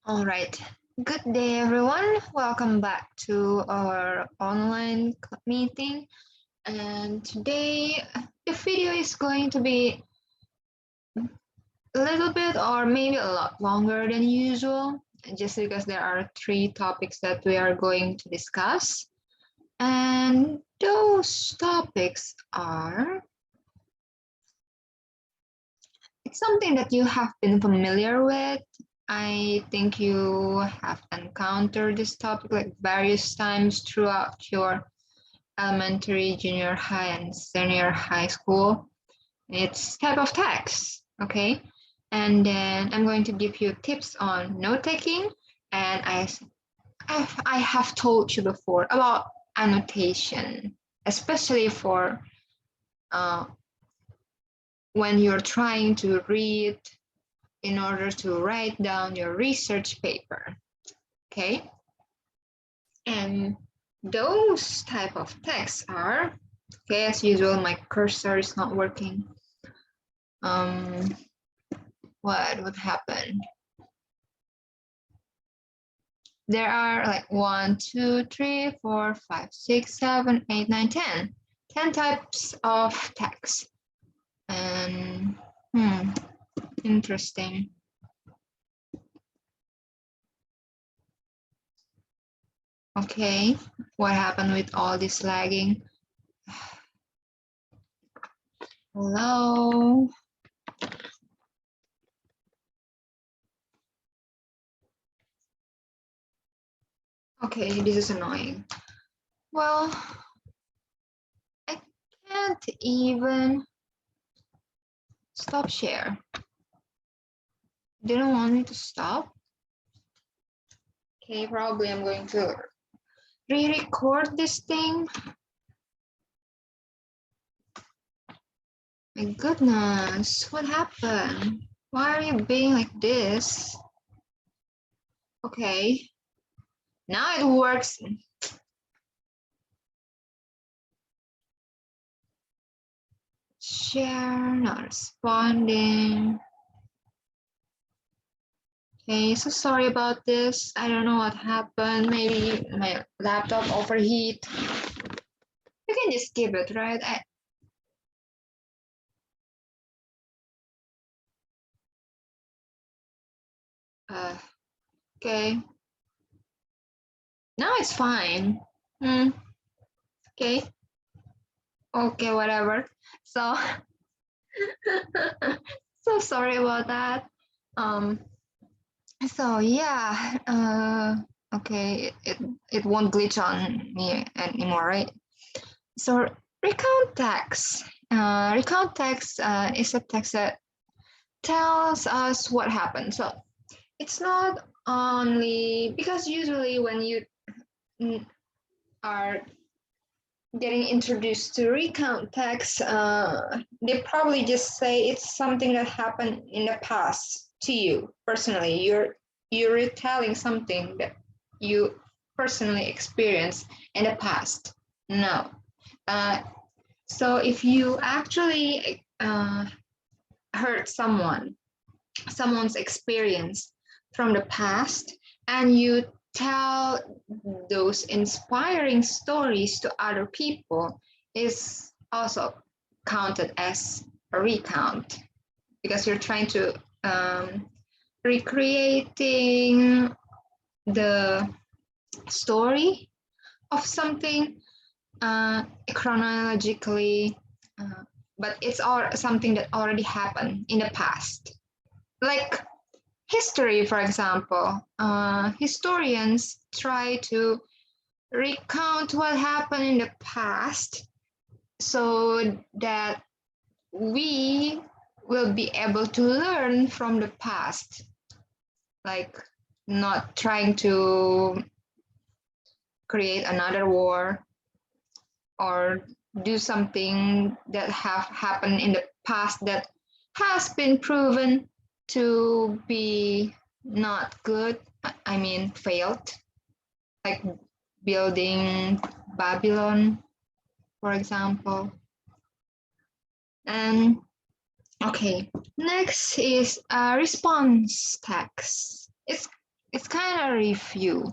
All right. Good day, everyone. Welcome back to our online meeting. And today, the video is going to be a little bit or maybe a lot longer than usual, just because there are 3 topics that we are going to discuss. And those topics are, it's something that you have been familiar with. I think you have encountered this topic like various times throughout your elementary, junior high, and senior high school. It's type of text, okay? And then I'm going to give you tips on note-taking, and I have told you before about annotation, especially for when you're trying to read in order to write down your research paper, okay? And those type of texts are, okay, as usual, my cursor is not working. What would happen? There are like 1, 2, 3, 4, 5, 6, 7, 8, 9, 10. 10 types of text. And interesting. Okay, what happened with all this lagging? Hello. Okay, this is annoying. Well, I can't even stop share. They don't want me to stop. Okay, probably I'm going to re-record this thing. My goodness, what happened? Why are you being like this? Okay, now it works. Share, not responding. Okay, so sorry about this. I don't know what happened. Maybe my laptop overheat. You can just skip it, right? Okay. Now it's fine. Okay. Okay, whatever. So, so sorry about that. So yeah. Okay. It won't glitch on me anymore, right? So recount text. Recount text is a text that tells us what happened. So it's not only because usually when you are getting introduced to recount text, they probably just say it's something that happened in the past to you personally. You're retelling something that you personally experienced in the past. No. So if you actually heard someone's experience from the past, and you tell those inspiring stories to other people, is also counted as a recount, because you're trying to recreating the story of something chronologically, but it's all something that already happened in the past. Like history, for example, historians try to recount what happened in the past so that we will be able to learn from the past, like not trying to create another war or do something that have happened in the past that has been proven to be not good. I mean, failed, like building Babylon, for example. And okay, next is a response text. It's it's kind of review,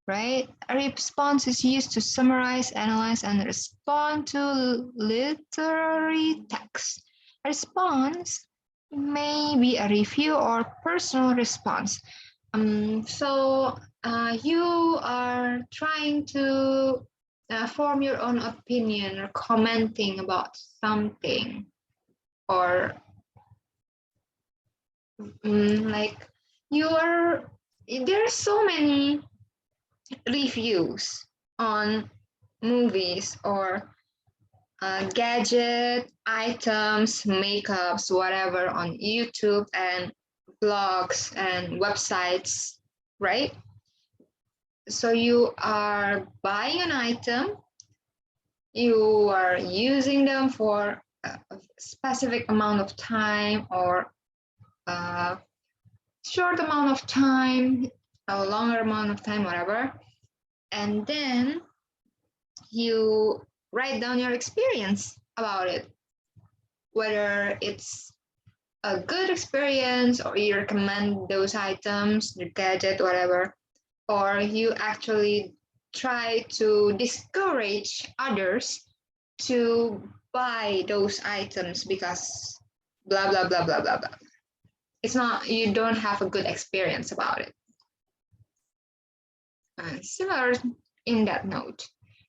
right? A response is used to summarize, analyze, and respond to literary text. A response may be a review or personal response. So you are trying to form your own opinion or commenting about something, or like there are so many reviews on movies or gadget items, makeups, whatever on YouTube and blogs and websites, right? So you are buying an item, you are using them for a specific amount of time or a short amount of time, a longer amount of time, whatever. And then you write down your experience about it, whether it's a good experience or you recommend those items, the gadget, whatever, or you actually try to discourage others to buy those items because blah, blah, blah, blah, blah, blah. It's not, you don't have a good experience about it. Similar in that note.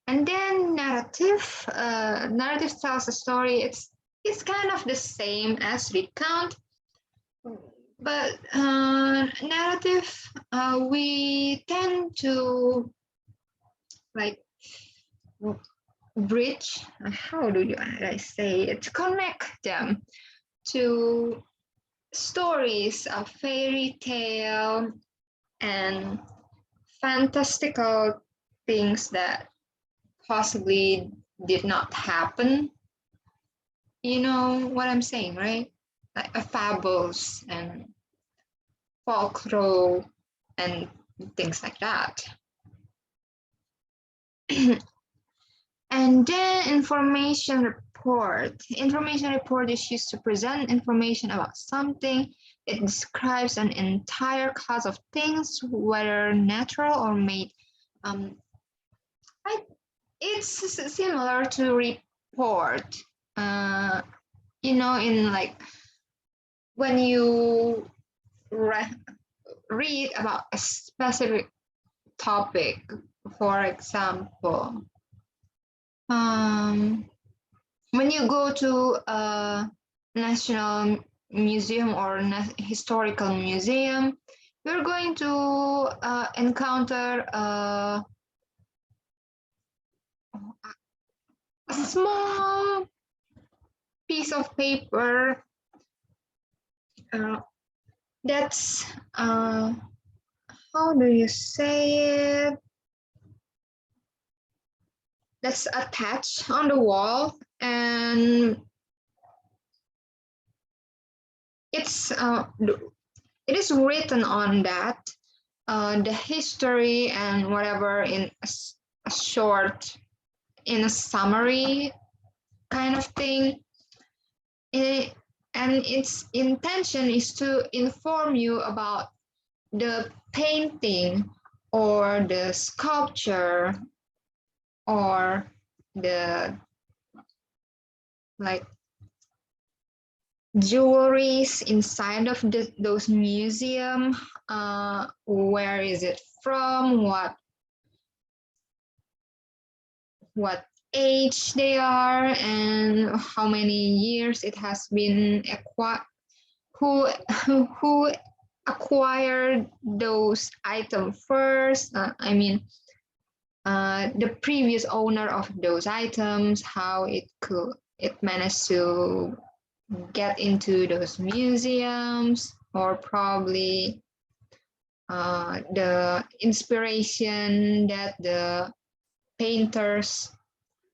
And then narrative. Narrative tells a story. It's kind of the same as recount, but narrative, we tend to like bridge. How do I say it? Connect them to stories of fairy tale and fantastical things that possibly did not happen. You know what I'm saying, right? Like fables and folklore and things like that. And then information report. Information report is used to present information about something. It describes an entire class of things, whether natural or made. It's similar to report. You know, in like when you read about a specific topic, for example, when you go to a national museum or historical museum, you're going to encounter a small piece of paper that's how do you say it? That's attached on the wall, and it is written on that the history and whatever in a short, in a summary kind of thing. And its intention is to inform you about the painting or the sculpture or the like jewelries inside of those museum. Where is it from? What age they are, and how many years it has been acquired. Who acquired those items first? I mean, the previous owner of those items, how it managed to get into those museums, or probably the inspiration that the painters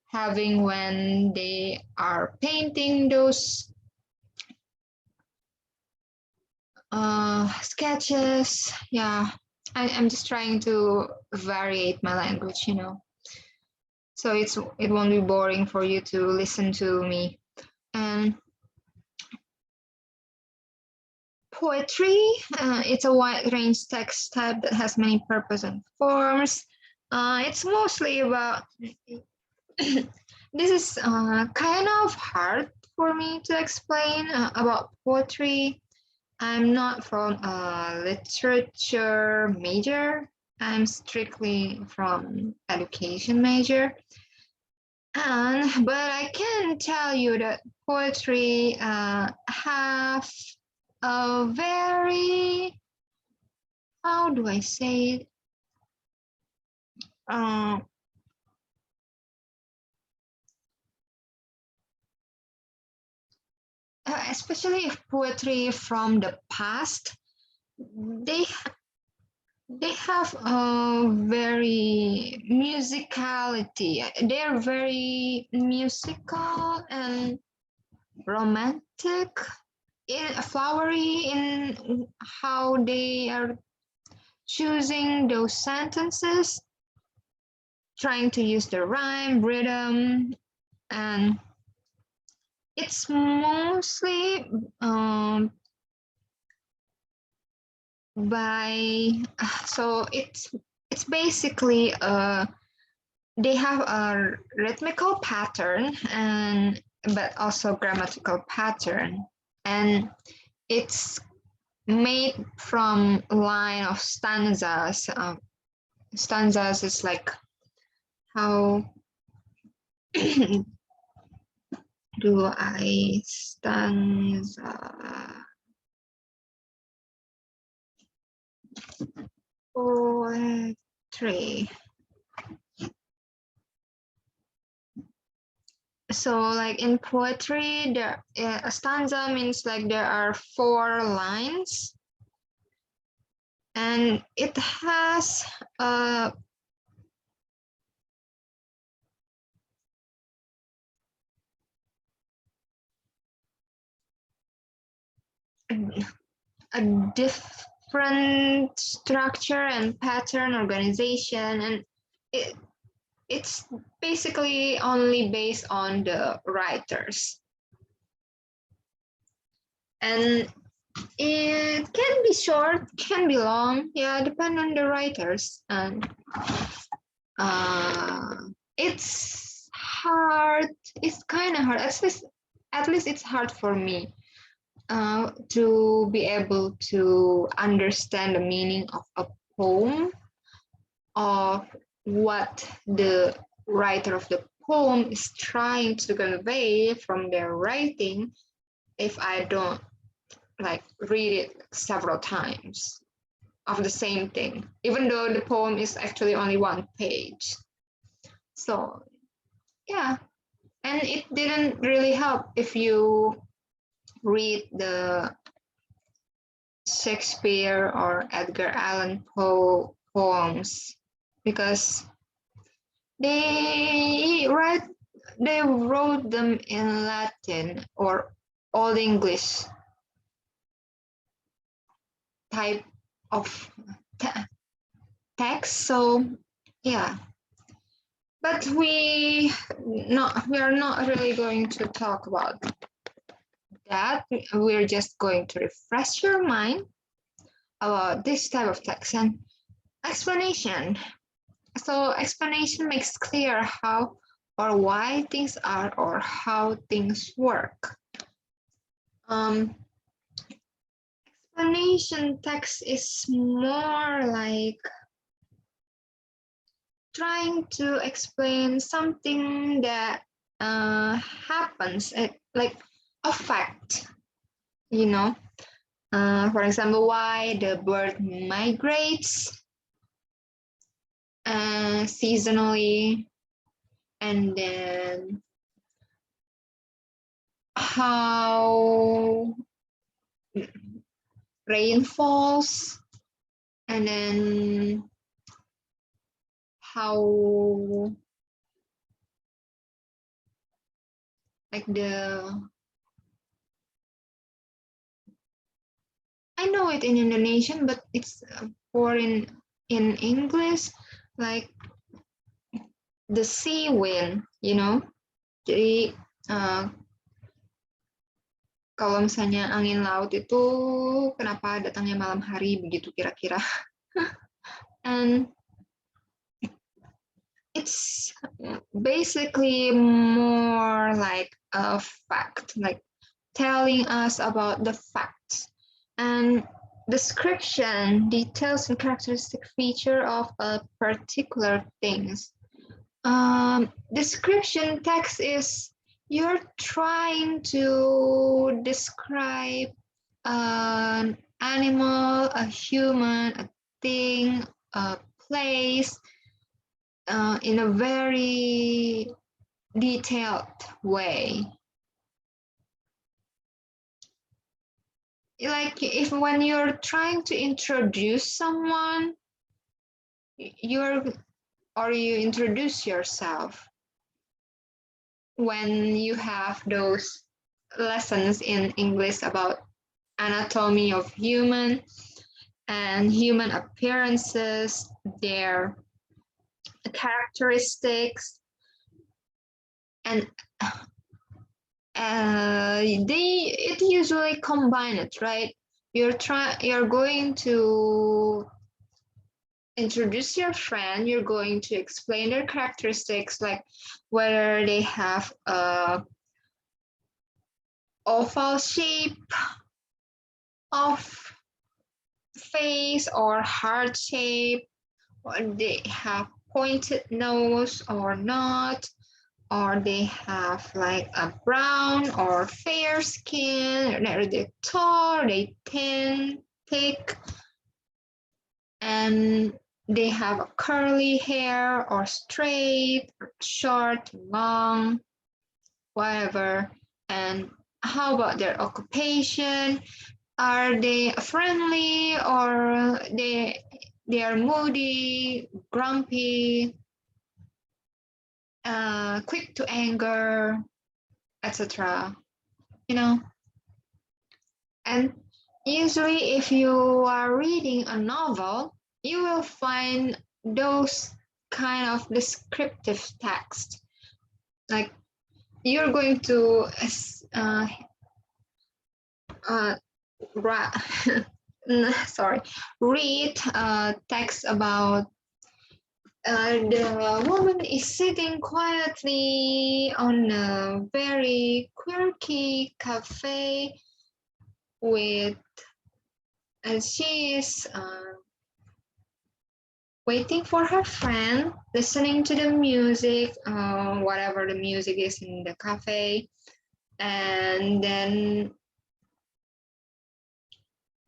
having when they are painting those sketches. Yeah, I'm just trying to variate my language, you know, so it won't be boring for you to listen to me. And poetry. It's a wide range text type that has many purposes and forms. It's mostly about, this is kind of hard for me to explain about poetry. I'm not from a literature major. I'm strictly from education major. But I can tell you that poetry have a very, how do I say it? Especially if poetry from the past, they have a very musicality. They're very musical and romantic, flowery in how they are choosing those sentences, trying to use the rhyme, rhythm, and it's mostly so it's basically they have a rhythmical pattern and but also grammatical pattern, and it's made from a line of stanzas. Stanzas is like, how do I stanza? Poetry. So like in poetry, a stanza means like there are 4 lines, and it has a different structure and pattern organization, and it's basically only based on the writers, and it can be short, can be long, yeah, depend on the writers. And it's hard, it's kind of hard, at least it's hard for me to be able to understand the meaning of a poem, of what the writer of the poem is trying to convey from their writing, if I don't like read it several times of the same thing, even though the poem is actually only 1 page. So yeah, and it didn't really help if you read the Shakespeare or Edgar Allan Poe poems, because they wrote them in Latin or Old English type of text. So yeah, but we are not really going to talk about that. We're just going to refresh your mind about this type of text and explanation. So explanation makes clear how or why things are or how things work. Explanation text is more like trying to explain something that happens, like a fact, you know. For example, why the bird migrates seasonally, and then how rain falls, and then how like I know it in Indonesian, but it's foreign in English, like the sea wind, you know. The Kalau misalnya angin laut itu kenapa datangnya malam hari begitu kira-kira. And it's basically more like a fact, like telling us about the facts. And description details and characteristic feature of a particular things. Description text is you're trying to describe an animal, a human, a thing, a place in a very detailed way. Like if when you're trying to introduce someone, you introduce yourself. When you have those lessons in English about anatomy of human and human appearances, their characteristics, and it usually combine it, right? You're going to introduce your friend, you're going to explain their characteristics, like whether they have a oval shape of face or heart shape, or they have pointed nose or not, or they have like a brown or fair skin, or they're tall, they thin, thick, and they have a curly hair or straight, or short, long, whatever. And how about their occupation? Are they friendly or they are moody, grumpy, quick to anger, etc. You know, and usually if you are reading a novel, you will find those kind of descriptive text. Like you're going to read text about the woman is sitting quietly on a very quirky cafe with, and she is waiting for her friend, listening to the music, whatever the music is in the cafe, and then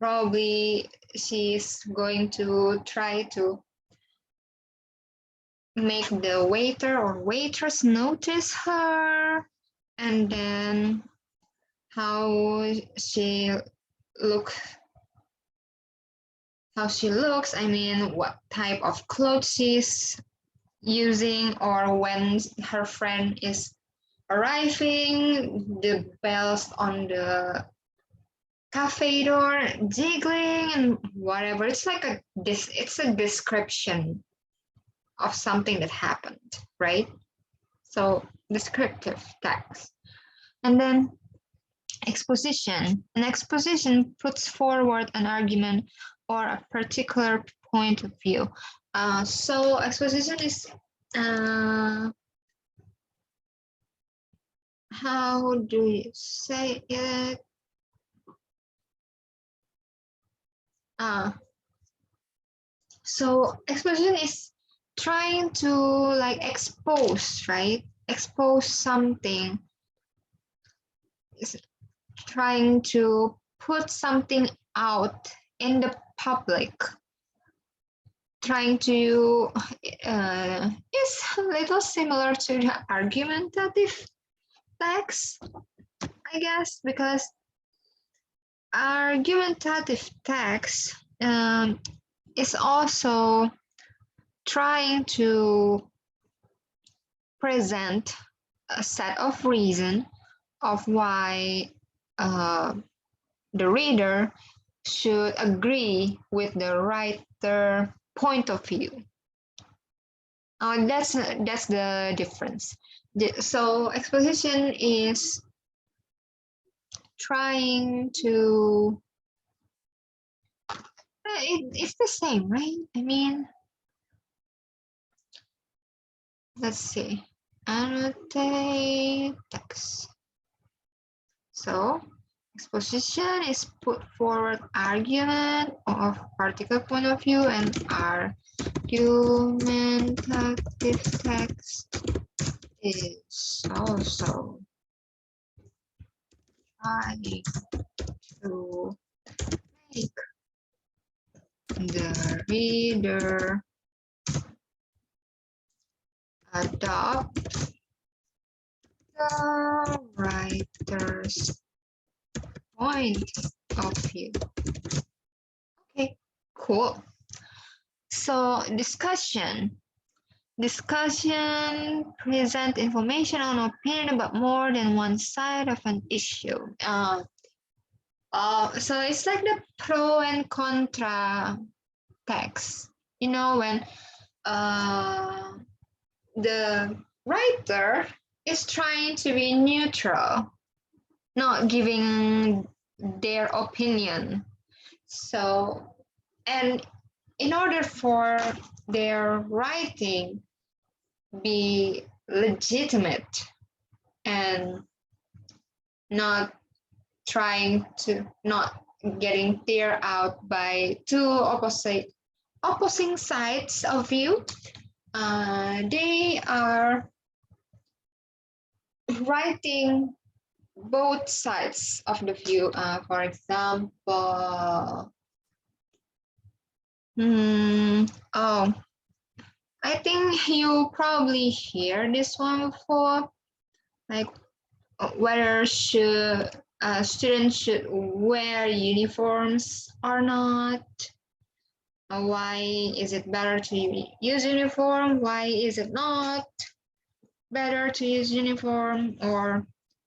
probably she's going to try to make the waiter or waitress notice her, and then how she looks, I mean, what type of clothes she's using, or when her friend is arriving, the bells on the cafe door jiggling and whatever. It's like it's a description of something that happened, right? So descriptive text. And then exposition. An exposition puts forward an argument or a particular point of view. So exposition is how do you say it? So exposition is trying to like expose, right? Expose something. It's trying to put something out in the public. Trying to is a little similar to the argumentative text, I guess, because argumentative text is also trying to present a set of reasons of why the reader should agree with the writer point of view. That's the difference. So exposition is trying to, it's the same, right? I mean, let's see, annotate text. So exposition is put forward argument of particular point of view, and argumentative text is also trying to make the reader adopt the writer's point of view. Okay, cool. So discussion present information on opinion about more than one side of an issue. So it's like the pro and contra text. You know, when the writer is trying to be neutral, not giving their opinion. So, and in order for their writing be legitimate and not getting tear out by two opposing sides of view, they are writing both sides of the view. For example, I think you probably hear this one before, like whether students should wear uniforms or not. Why is it better to use uniform? Why is it not better to use uniform? Or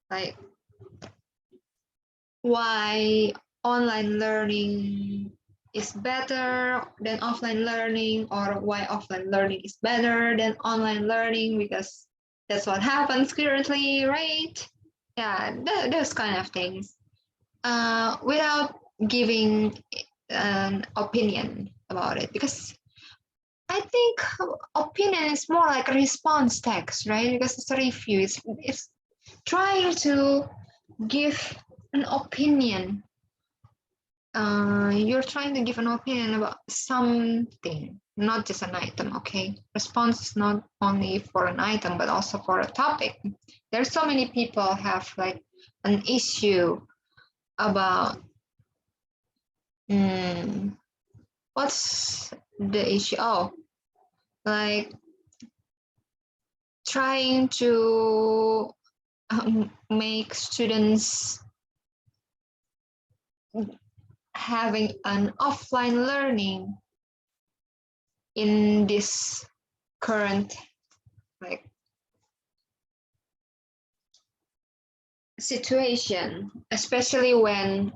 like why online learning is better than offline learning, or why offline learning is better than online learning, because that's what happens currently, right? Yeah, those kind of things. Without giving an opinion about it, because I think opinion is more like a response text, right? Because it's a review. It's trying to give an opinion. You're trying to give an opinion about something, not just an item, okay? Response is not only for an item, but also for a topic. There's so many people have like an issue about, what's the issue? Oh, like trying to make students having an offline learning in this current like situation, especially when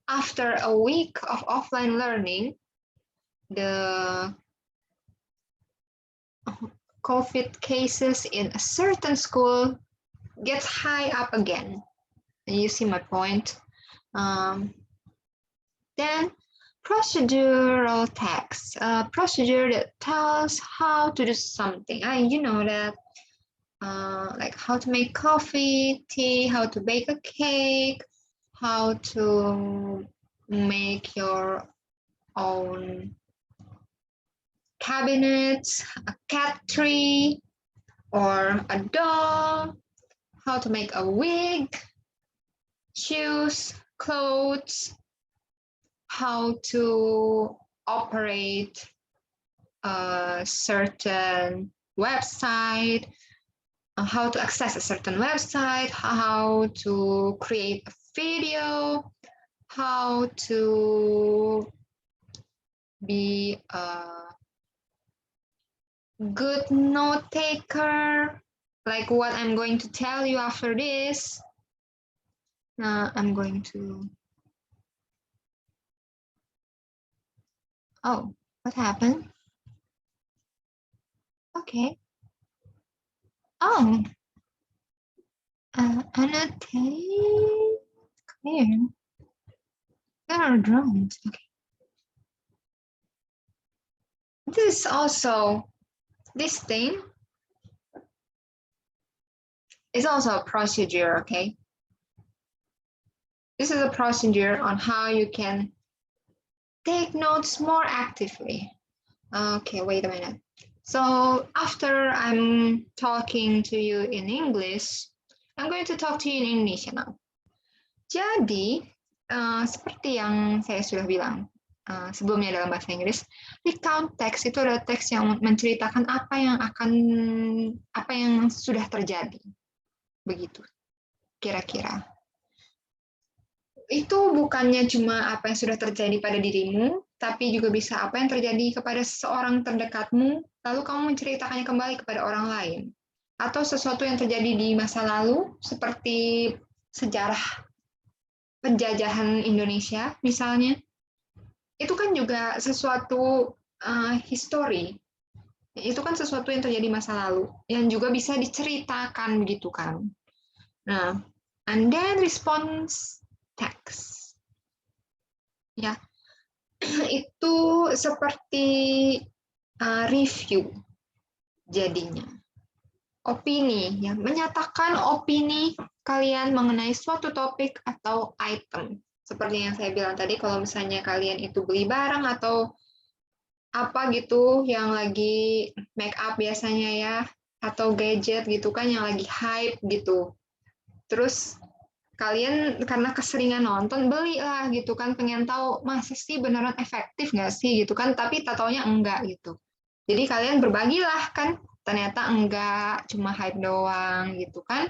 after a week of offline learning, the COVID cases in a certain school gets high up again. And you see my point. Then procedural text, a procedure that tells how to do something. You know that, like how to make coffee, tea, how to bake a cake, how to make your own cabinets, a cat tree, or a doll, how to make a wig, shoes, clothes, how to operate a certain website, how to access a certain website, how to create a video, how to be a good note taker, like what I'm going to tell you after this. I'm going to, oh, what happened? Okay. Oh, annotate. Yeah, there are drones. Okay. This is also, this thing is also a procedure, okay? This is a procedure on how you can take notes more actively. Okay, wait a minute. So after I'm talking to you in English, I'm going to talk to you in Indonesia now. Jadi, seperti yang saya sudah bilang sebelumnya dalam bahasa Inggris, Recontext itu adalah teks yang menceritakan apa yang sudah terjadi. Begitu, kira-kira. Itu bukannya cuma apa yang sudah terjadi pada dirimu, tapi juga bisa apa yang terjadi kepada seseorang terdekatmu, lalu kamu menceritakannya kembali kepada orang lain. Atau sesuatu yang terjadi di masa lalu, seperti sejarah penjajahan Indonesia, misalnya. Itu kan juga sesuatu history. Itu kan sesuatu yang terjadi masa lalu, yang juga bisa diceritakan, begitu kan. Nah, and then response text. Ya, itu seperti review jadinya. Opini, ya, menyatakan opini kalian mengenai suatu topik atau item. Seperti yang saya bilang tadi, kalau misalnya kalian itu beli barang atau apa gitu yang lagi make up biasanya ya, atau gadget gitu kan yang lagi hype gitu. Terus kalian karena keseringan nonton belilah gitu kan, pengen tahu masa sih beneran efektif nggak sih gitu kan, tapi tatonya enggak gitu. Jadi kalian berbagilah kan, ternyata enggak, cuma hype doang gitu kan.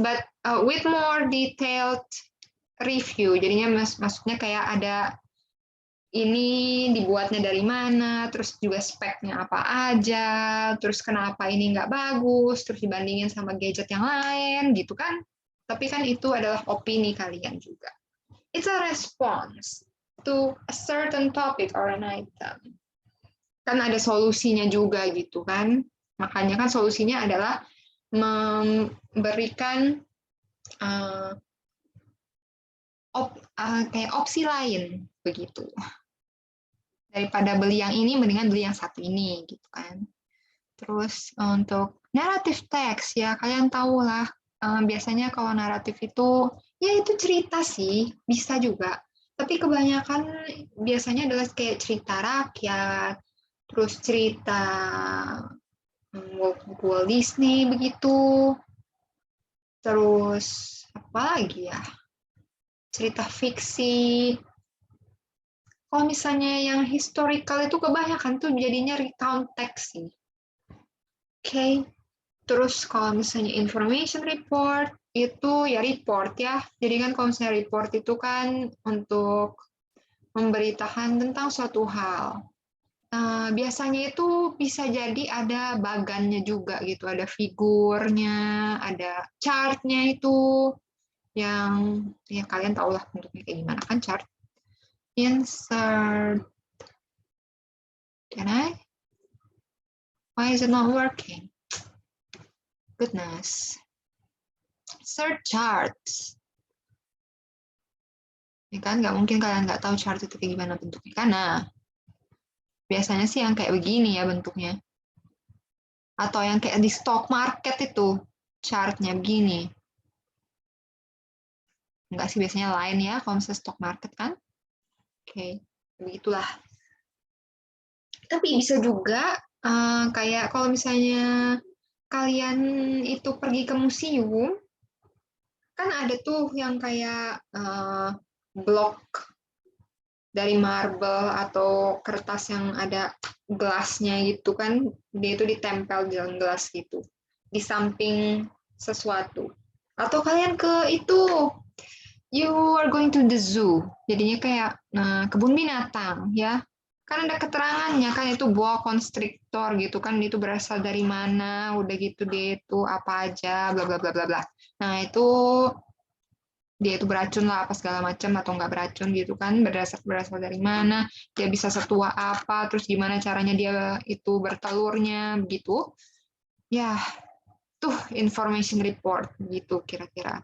But with more detailed review, jadinya maksudnya kayak ada ini dibuatnya dari mana, terus juga speknya apa aja, terus kenapa ini nggak bagus, terus dibandingin sama gadget yang lain gitu kan. Tapi kan itu adalah opini kalian juga. It's a response to a certain topic or an item. Kan ada solusinya juga gitu kan. Makanya kan solusinya adalah memberikan kayak opsi lain begitu. Daripada beli yang ini, mendingan beli yang satu ini gitu kan. Terus untuk narrative text ya, kalian tahu lah, biasanya kalau naratif itu ya itu cerita sih, bisa juga. Tapi kebanyakan biasanya adalah kayak cerita rakyat, terus cerita Walt Disney begitu. Terus apa lagi ya? Cerita fiksi. Kalau misalnya yang historical itu kebanyakan tuh jadinya recontext sih. Oke. Terus kalau misalnya information report itu ya report ya. Jadi kan kalau misalnya report itu kan untuk memberitakan tentang suatu hal. Biasanya itu bisa jadi ada bagannya juga gitu, ada figurnya, ada chartnya itu yang ya kalian tahulah bentuknya kayak gimana kan chart. Insert. Can I? Why is it not working? Goodness. Insert charts. Ya kan, nggak mungkin kalian nggak tahu chart itu kayak gimana bentuknya. Karena biasanya sih yang kayak begini ya bentuknya. Atau yang kayak di stock market itu chartnya begini. Enggak sih, biasanya lain ya kalau misalnya stock market kan. Oke, begitulah. Tapi bisa juga kayak kalau misalnya kalian itu pergi ke museum, kan ada tuh yang kayak blok dari marble atau kertas yang ada gelasnya gitu kan, dia itu ditempel di dalam gelas gitu, di samping sesuatu. Atau kalian ke itu, you are going to the zoo, jadinya kayak kebun binatang ya. Kan ada keterangannya kan, itu boa constrictor gitu kan, itu berasal dari mana, udah gitu dia itu apa aja, bla bla bla bla bla. Nah itu dia itu beracun lah apa segala macam atau nggak beracun gitu kan, berasal dari mana, dia bisa setua apa, terus gimana caranya dia itu bertelurnya begitu. Ya, tuh information report gitu kira-kira.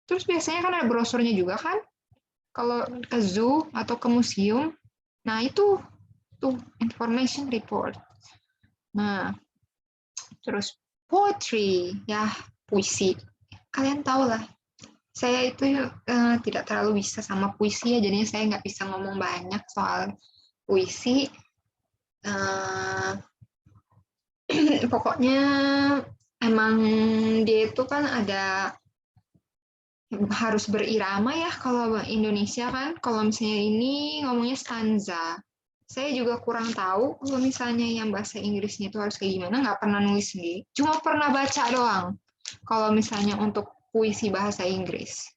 Terus biasanya kan ada brosurnya juga kan, kalau ke zoo atau ke museum. Nah itu tuh information report. Nah terus poetry, ya puisi. Kalian tahu lah, saya itu tidak terlalu bisa sama puisi ya, jadinya saya nggak bisa ngomong banyak soal puisi. Pokoknya emang dia itu kan ada harus berirama ya kalau Indonesia kan. Kalau misalnya ini ngomongnya stanza. Saya juga kurang tahu kalau misalnya yang bahasa Inggrisnya itu harus kayak gimana, nggak pernah nulis sendiri. Cuma pernah baca doang kalau misalnya untuk puisi bahasa Inggris.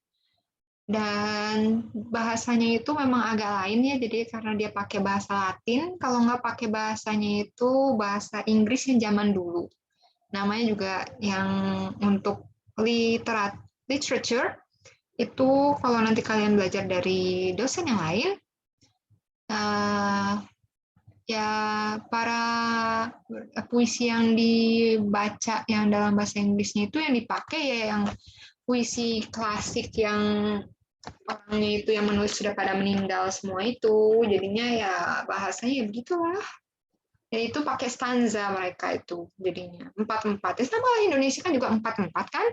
Dan bahasanya itu memang agak lain ya, jadi karena dia pakai bahasa Latin, kalau nggak pakai bahasanya itu bahasa Inggris yang zaman dulu. Namanya juga yang untuk literature, itu kalau nanti kalian belajar dari dosen yang lain, ya para puisi yang dibaca yang dalam bahasa Inggrisnya itu yang dipakai ya yang puisi klasik yang orangnya itu yang menulis sudah pada meninggal semua itu, jadinya ya bahasanya ya begitulah. Ya itu pakai stanza mereka itu jadinya 4-4. Sama Indonesia kan juga 4-4 kan?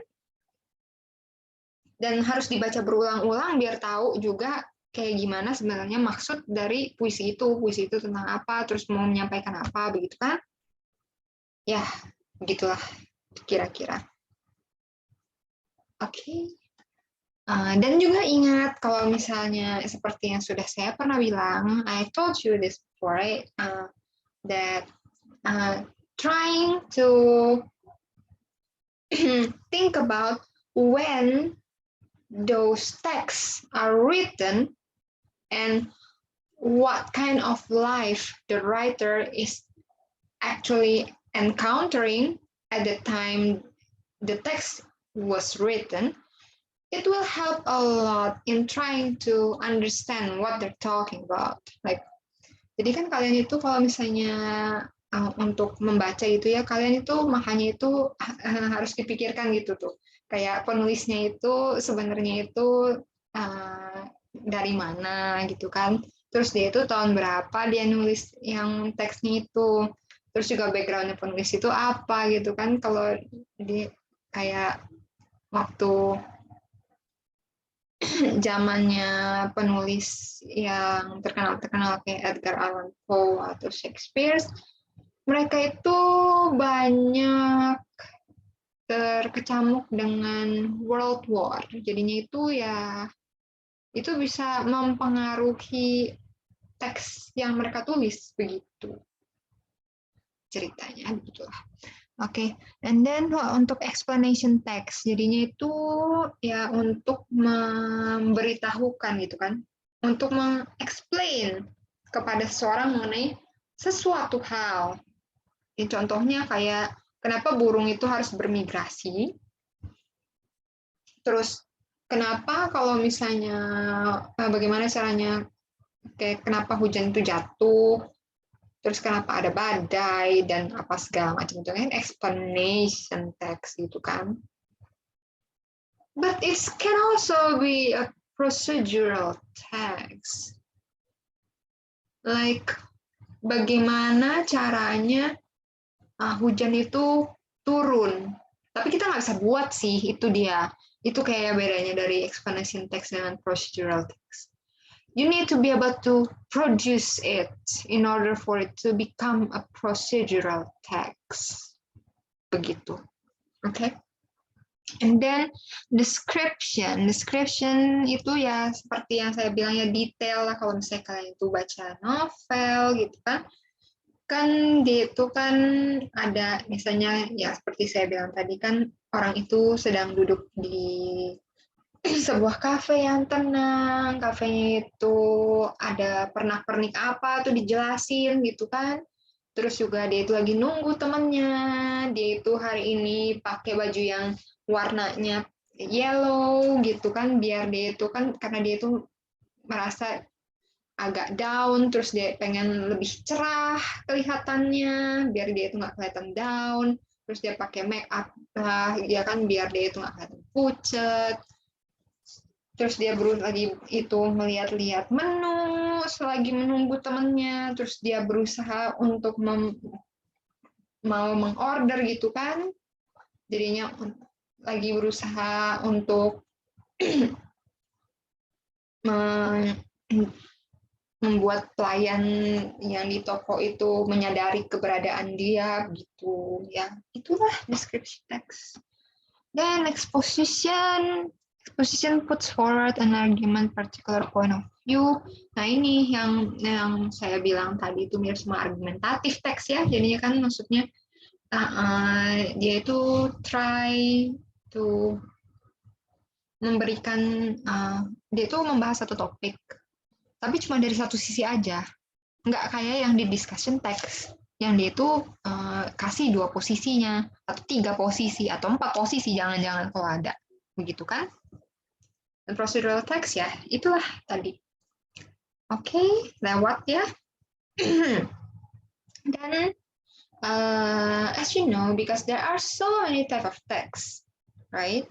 Dan harus dibaca berulang-ulang biar tahu juga kayak gimana sebenarnya maksud dari puisi itu tentang apa, terus mau menyampaikan apa, begitu kan? Ya, begitulah kira-kira. Oke. Dan juga ingat kalau misalnya seperti yang sudah saya pernah bilang, I told you this before, right? That trying to think about when those texts are written and what kind of life the writer is actually encountering at the time the text was written, it will help a lot in trying to understand what they're talking about. Like, jadi kan kalian itu kalau misalnya untuk membaca itu ya, kalian itu makanya itu harus dipikirkan gitu tuh. Kayak penulisnya itu sebenarnya itu dari mana gitu kan. Terus dia itu tahun berapa dia nulis yang teksnya itu. Terus juga background-nya penulis itu apa gitu kan. Kalau di kayak waktu zamannya penulis yang terkenal kayak Edgar Allan Poe atau Shakespeare, mereka itu banyak terkecamuk dengan World War. Jadinya itu ya itu bisa mempengaruhi teks yang mereka tulis begitu ceritanya begitulah. Oke, and then untuk explanation text, jadinya itu ya untuk memberitahukan gitu kan, untuk mengexplain kepada seseorang mengenai sesuatu hal. Ini contohnya kayak kenapa burung itu harus bermigrasi, terus kenapa kalau misalnya bagaimana caranya, kayak kenapa hujan itu jatuh, terus kenapa ada badai dan apa segala macam itu kan explanation text gitu kan. But it can also be a procedural text. Like bagaimana caranya hujan itu turun. Tapi kita nggak bisa buat sih, itu dia. Itu kayak bedanya dari explanation text dengan procedural text. You need to be able to produce it in order for it to become a procedural text. Begitu. Okay? And then description. Description itu ya seperti yang saya bilang ya detail lah kalau misalnya kalian itu baca novel gitu kan. Kan dia itu kan ada misalnya ya seperti saya bilang tadi kan orang itu sedang duduk di sebuah kafe yang tenang, kafenya itu ada pernak-pernik apa tuh dijelasin gitu kan. Terus juga dia itu lagi nunggu temennya, dia itu hari ini pakai baju yang warnanya yellow gitu kan, biar dia itu kan karena dia itu merasa agak down, terus dia pengen lebih cerah kelihatannya, biar dia itu nggak kelihatan down, terus dia pakai make up lah, ya kan biar dia itu nggak kelihatan pucet. Terus dia lagi itu melihat-lihat menu, selagi menunggu temennya, terus dia berusaha untuk mau mengorder gitu kan, jadinya lagi berusaha untuk membuat pelayan yang di toko itu menyadari keberadaan dia gitu ya. Itulah description text. Then exposition puts forward an argument particular point of view. Nah ini yang saya bilang tadi itu mirip sama argumentatif teks ya. Jadinya kan maksudnya dia itu try to memberikan dia itu membahas satu topik, tapi cuma dari satu sisi aja. Nggak kayak yang di discussion text, yang dia itu kasih 2 posisinya, atau 3 posisi, atau 4 posisi, jangan-jangan kalau ada. Begitu kan? Dan procedural text ya, itulah tadi. Oke, lewat ya. Dan, as you know, because there are so many type of text, right?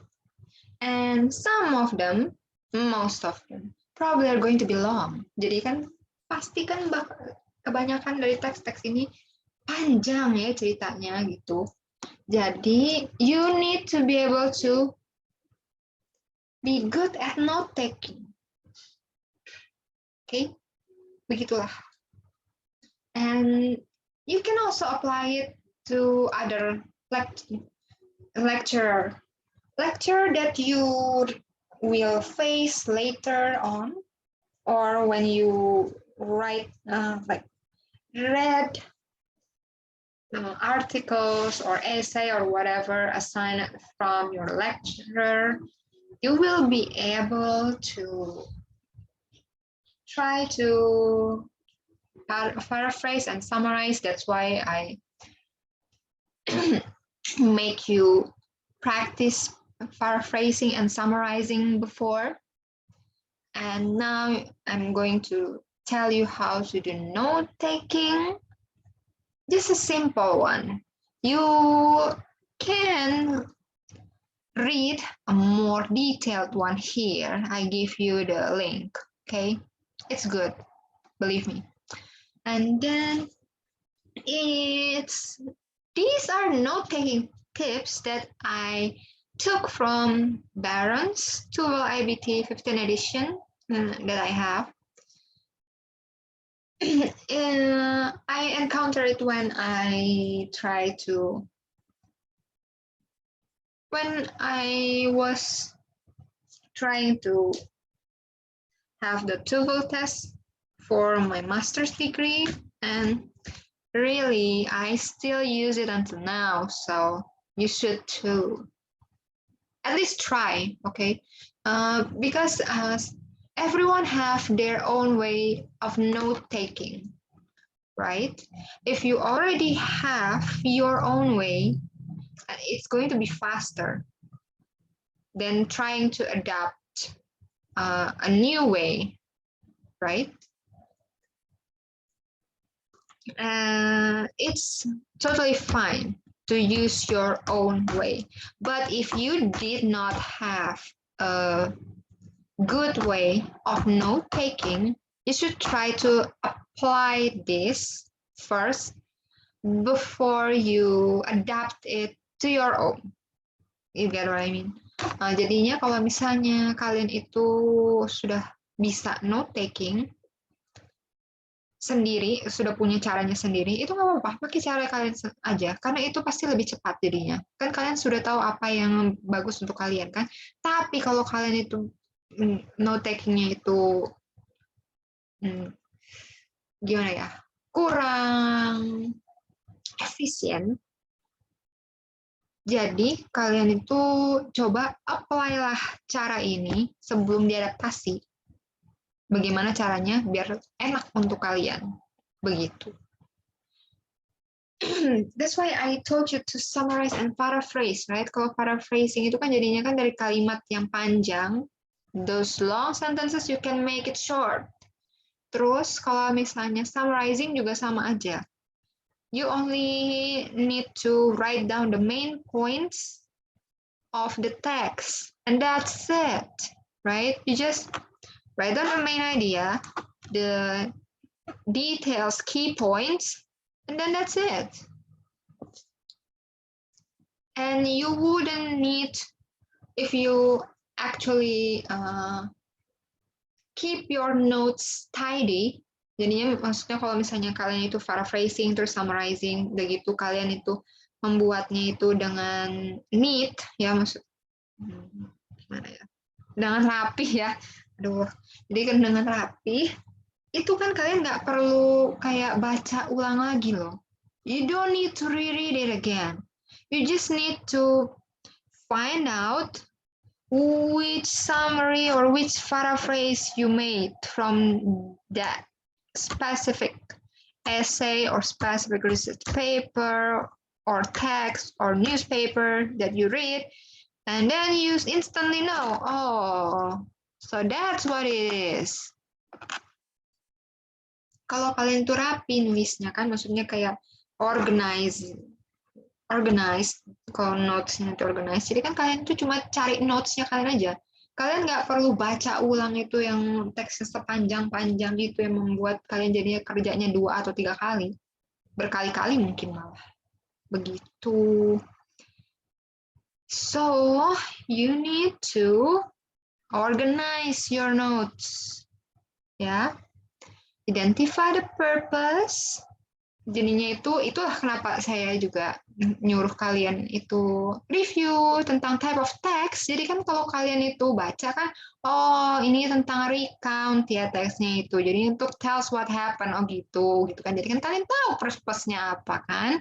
And some of them, most of them, probably are going to be long. Jadi kan, pasti kan kebanyakan dari teks-teks ini panjang ya ceritanya gitu. Jadi, you need to be able to be good at note-taking. Okay? Begitulah. And you can also apply it to other lecture that you will face later on, or when you write read articles or essay or whatever assigned from your lecturer, you will be able to try to paraphrase and summarize. That's why I make you practice paraphrasing and summarizing before. And now I'm going to tell you how to do note-taking. Just a simple one. You can read a more detailed one here. I give you the link, okay? It's good, believe me. And then these are note-taking tips that I took from Barron's Tool IBT 15th edition that I have. I encounter it when I was trying to have the TOEFL test for my master's degree, and really I still use it until now, so you should too. At least try, okay? Because everyone have their own way of note-taking, right? If you already have your own way, it's going to be faster than trying to adapt a new way, right? It's totally fine to use your own way. But if you did not have a good way of note-taking, you should try to apply this first before you adapt it to your own. You get what I mean? Jadinya kalau misalnya kalian itu sudah bisa note-taking sendiri, sudah punya caranya sendiri, itu nggak apa-apa, pakai cara kalian aja, karena itu pasti lebih cepat jadinya. Kan kalian sudah tahu apa yang bagus untuk kalian, kan? Tapi kalau kalian itu note-takingnya itu gimana ya, kurang efisien, jadi kalian itu coba apply-lah cara ini sebelum diadaptasi. Bagaimana caranya biar enak untuk kalian. Begitu. That's why I told you to summarize and paraphrase, right? Kalau paraphrasing itu kan jadinya kan dari kalimat yang panjang, those long sentences you can make it short. Terus kalau misalnya summarizing juga sama aja. You only need to write down the main points of the text, and that's it, right? You just write down the main idea, the details, key points, and then that's it. And you wouldn't need, if you actually keep your notes tidy, jadinya maksudnya kalau misalnya kalian itu paraphrasing terus summarizing, udah gitu kalian itu membuatnya itu dengan neat, ya maksud gimana ya? Dengan rapi ya. Aduh, jadi kan dengan rapi, itu kan kalian nggak perlu kayak baca ulang lagi loh. You don't need to reread it again. You just need to find out which summary or which paraphrase you made from that specific essay or specific research paper or text or newspaper that you read, and then you instantly know, oh, so that's what it is. Kalau kalian tuh rapi nulisnya kan, maksudnya kayak organize, kalau notes-nya itu organize. Jadi kan kalian tuh cuma cari notes-nya kalian aja. Kalian nggak perlu baca ulang itu yang teksnya sepanjang-panjang itu yang membuat kalian jadinya kerjanya 2 atau 3 kali. Berkali-kali mungkin malah. Begitu. So, you need to organize your notes. Ya. Identify the purpose. Jadinya itulah kenapa saya juga nyuruh kalian itu review tentang type of text. Jadi kan kalau kalian itu baca kan, oh ini tentang recount ya teksnya itu. Jadi untuk tells what happened, oh gitu kan. Jadi kan kalian tahu purpose-nya apa kan?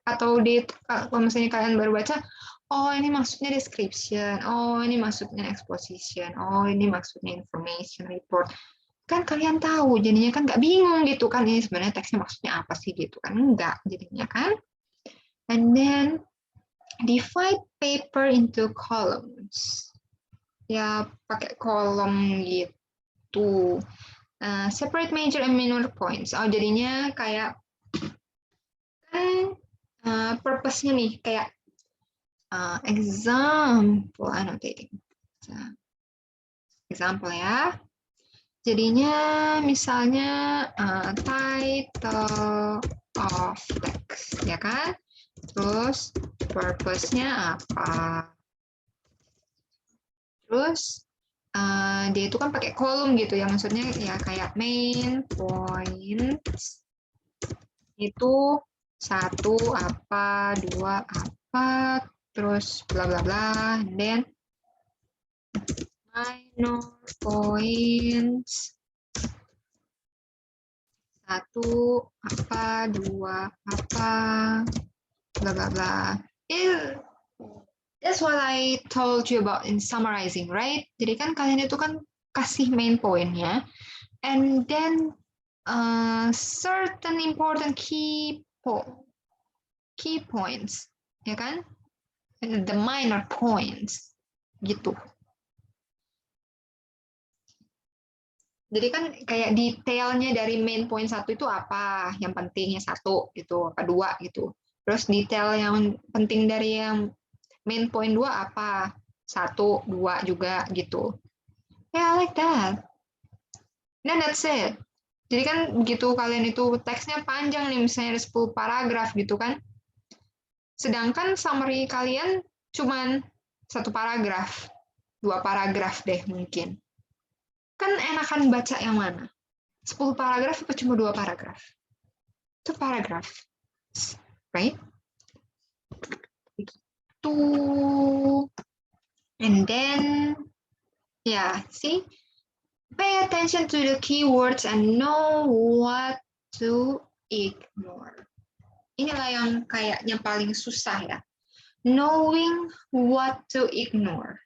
Atau kalau misalnya kalian baru baca, oh ini maksudnya description, oh ini maksudnya exposition, oh ini maksudnya information report. Kan kalian tahu, jadinya kan nggak bingung gitu kan, ini sebenarnya teksnya maksudnya apa sih gitu kan, enggak jadinya kan. And then divide paper into columns, ya pakai kolom gitu. Separate major and minor points, oh jadinya kayak kan purpose-nya nih kayak example annotating, example ya. Jadinya misalnya title of text, ya kan? Terus purpose-nya apa? Terus dia itu kan pakai kolom gitu ya, maksudnya ya kayak main points itu 1 apa, 2 apa, terus bla bla bla, then minor points 1 apa, 2 apa, bla bla bla. That's what I told you about in summarizing, right? Jadi kan kalian itu kan kasih main point-nya, and then certain important key points, ya kan? The minor points, gitu. Jadi kan kayak detailnya dari main point 1 itu apa, yang pentingnya 1 gitu, apa 2 gitu. Terus detail yang penting dari yang main point 2 apa, 1, 2 juga gitu. Yeah, like that. Then that's it. Jadi kan begitu kalian itu teksnya panjang nih, misalnya ada 10 paragraf gitu kan. Sedangkan summary kalian cuman 1 paragraf, 2 paragraf deh mungkin. Kan enakan baca yang mana? 10 paragraf atau cuma 2 paragraf? Itu paragraf, right? Itu. And then, yeah, see? Pay attention to the keywords and know what to ignore. Inilah yang kayaknya paling susah ya. Knowing what to ignore.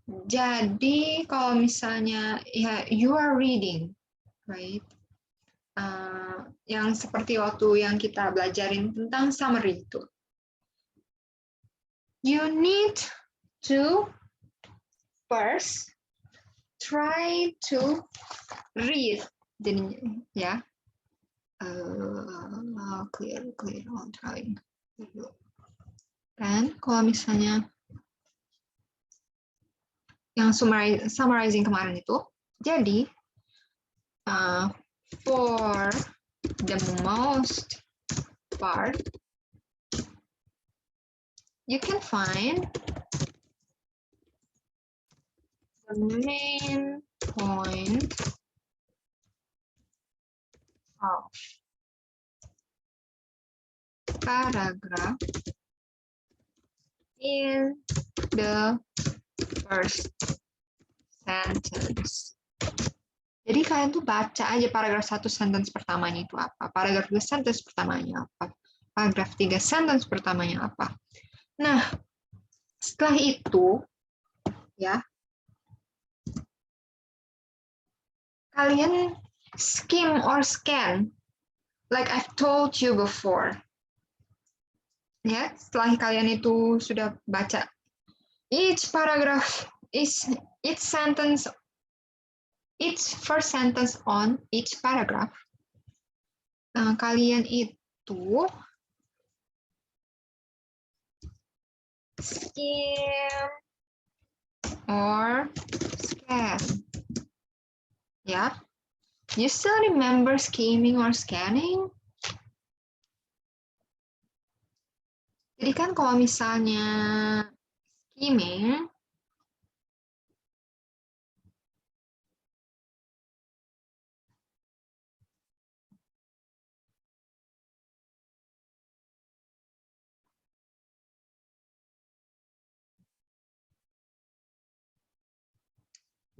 Jadi kalau misalnya ya you are reading, right? Yang seperti waktu yang kita belajarin tentang summary itu. You need to first try to read, ya. Clear, on trying. Dan kalau misalnya yang summarizing kemarin itu. Jadi, for the most part, you can find the main point of paragraph in the first sentence. Jadi kalian tuh baca aja paragraf 1 sentence pertamanya itu apa, paragraf 2 sentence pertamanya apa, paragraf 3 sentence pertamanya apa. Nah, setelah itu ya kalian skim or scan like I've told you before. Ya, setelah kalian itu sudah baca each paragraph, each sentence, each first sentence on each paragraph. Nah, kalian itu skim or scan. Ya, you still remember skimming or scanning? Jadi kan kalau misalnya skimming,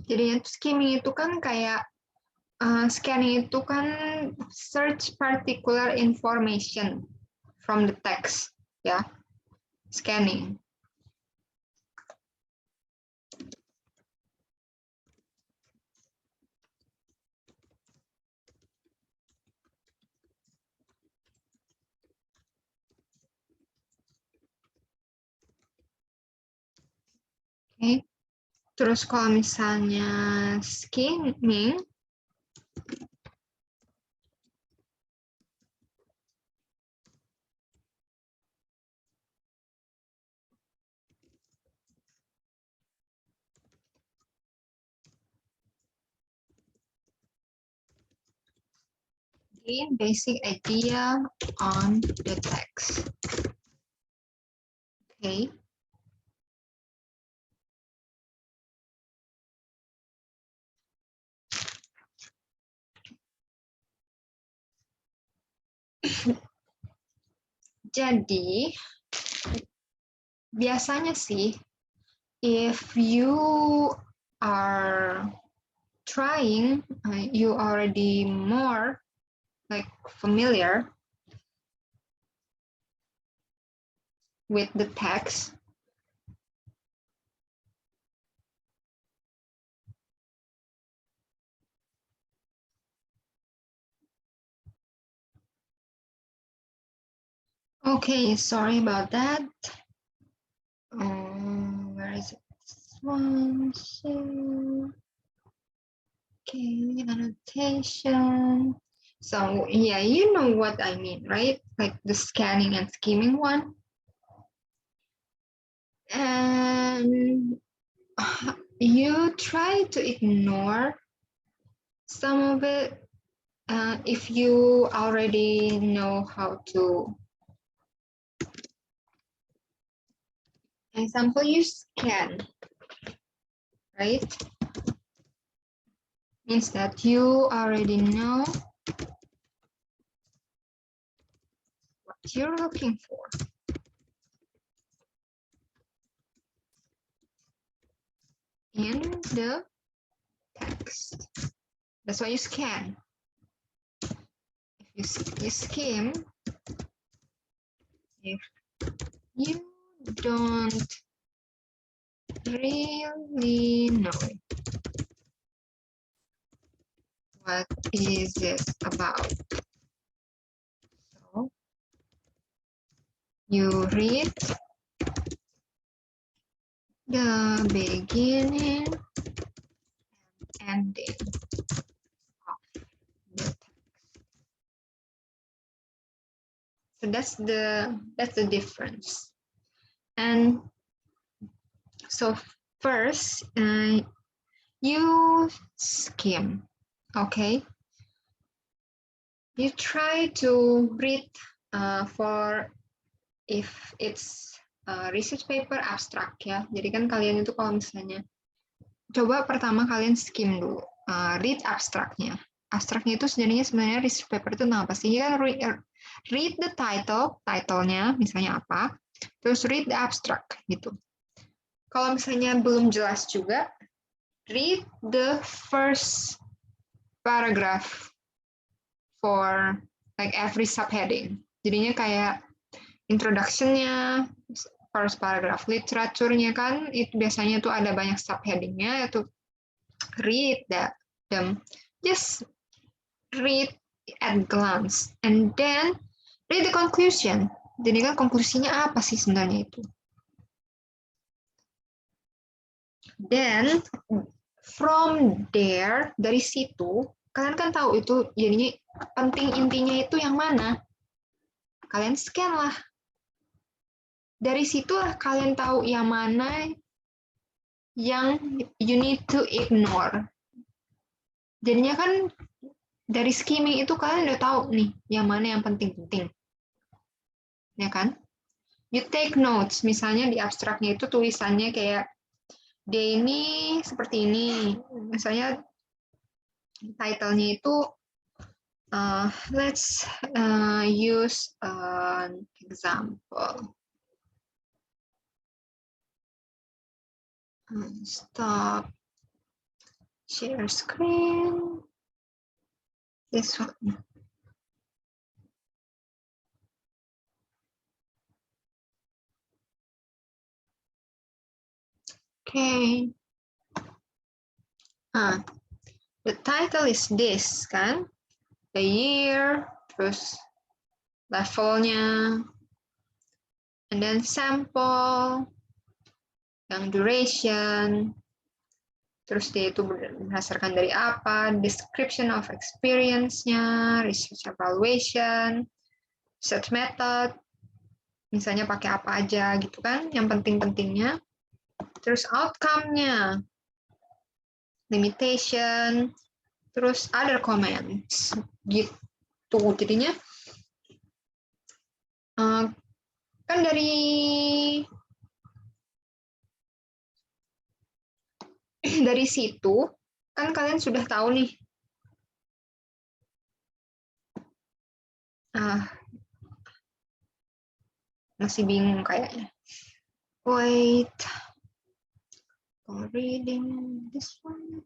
jadi skimming itu kan kayak scanning itu kan search particular information from the text, ya, scanning. Oke, terus kalau misalnya skimming, gain basic idea on the text. Okay. Jadi, biasanya sih, if you are trying, you already more like familiar with the text, okay, sorry about that. Where is it? This one, so, okay, annotation. So yeah, you know what I mean, right? Like the scanning and skimming one. And you try to ignore some of it if you already know how to. Example, you scan, right? Means that you already know what you're looking for. In the text. That's why you scan. If you skim, if you don't really know what is it about, so you read the beginning and ending of the text. So that's the difference. And so First, you skim, okay? You try to read for if it's research paper abstrak ya. Jadi kan kalian itu kalau misalnya coba pertama kalian skim dulu, read abstraknya. Abstraknya itu sebenarnya research paper itu tentang apa sih? Kan read the title-nya misalnya apa, terus read the abstract gitu. Kalau misalnya belum jelas juga, read the first paragraph for like every subheading. Jadinya kayak introduction-nya, first paragraph, literaturnya kan itu biasanya tuh ada banyak subheading-nya, itu read them, just read at glance, and then read the conclusion. Jadi kan konklusinya apa sih sebenarnya itu? Then from there, dari situ kalian kan tahu itu jadinya penting intinya itu yang mana. Kalian scan lah. Dari situlah kalian tahu yang mana yang you need to ignore. Jadinya kan dari skimming itu kalian udah tahu nih yang mana yang penting-penting. Ya kan? You take notes, misalnya di abstraknya itu tulisannya kayak D ini seperti ini. Misalnya title-nya itu let's use an example. Stop share screen. This one. Okay. The title is this kan, the year, terus levelnya, and then sample, yang duration, terus dia itu berdasarkan dari apa, description of experience-nya, research evaluation, research method, misalnya pakai apa aja gitu kan, yang penting-pentingnya, terus outcome-nya, limitation, terus other comments gitu. Jadinya kan dari situ kan kalian sudah tahu nih masih bingung kayaknya. Wait, for reading this one.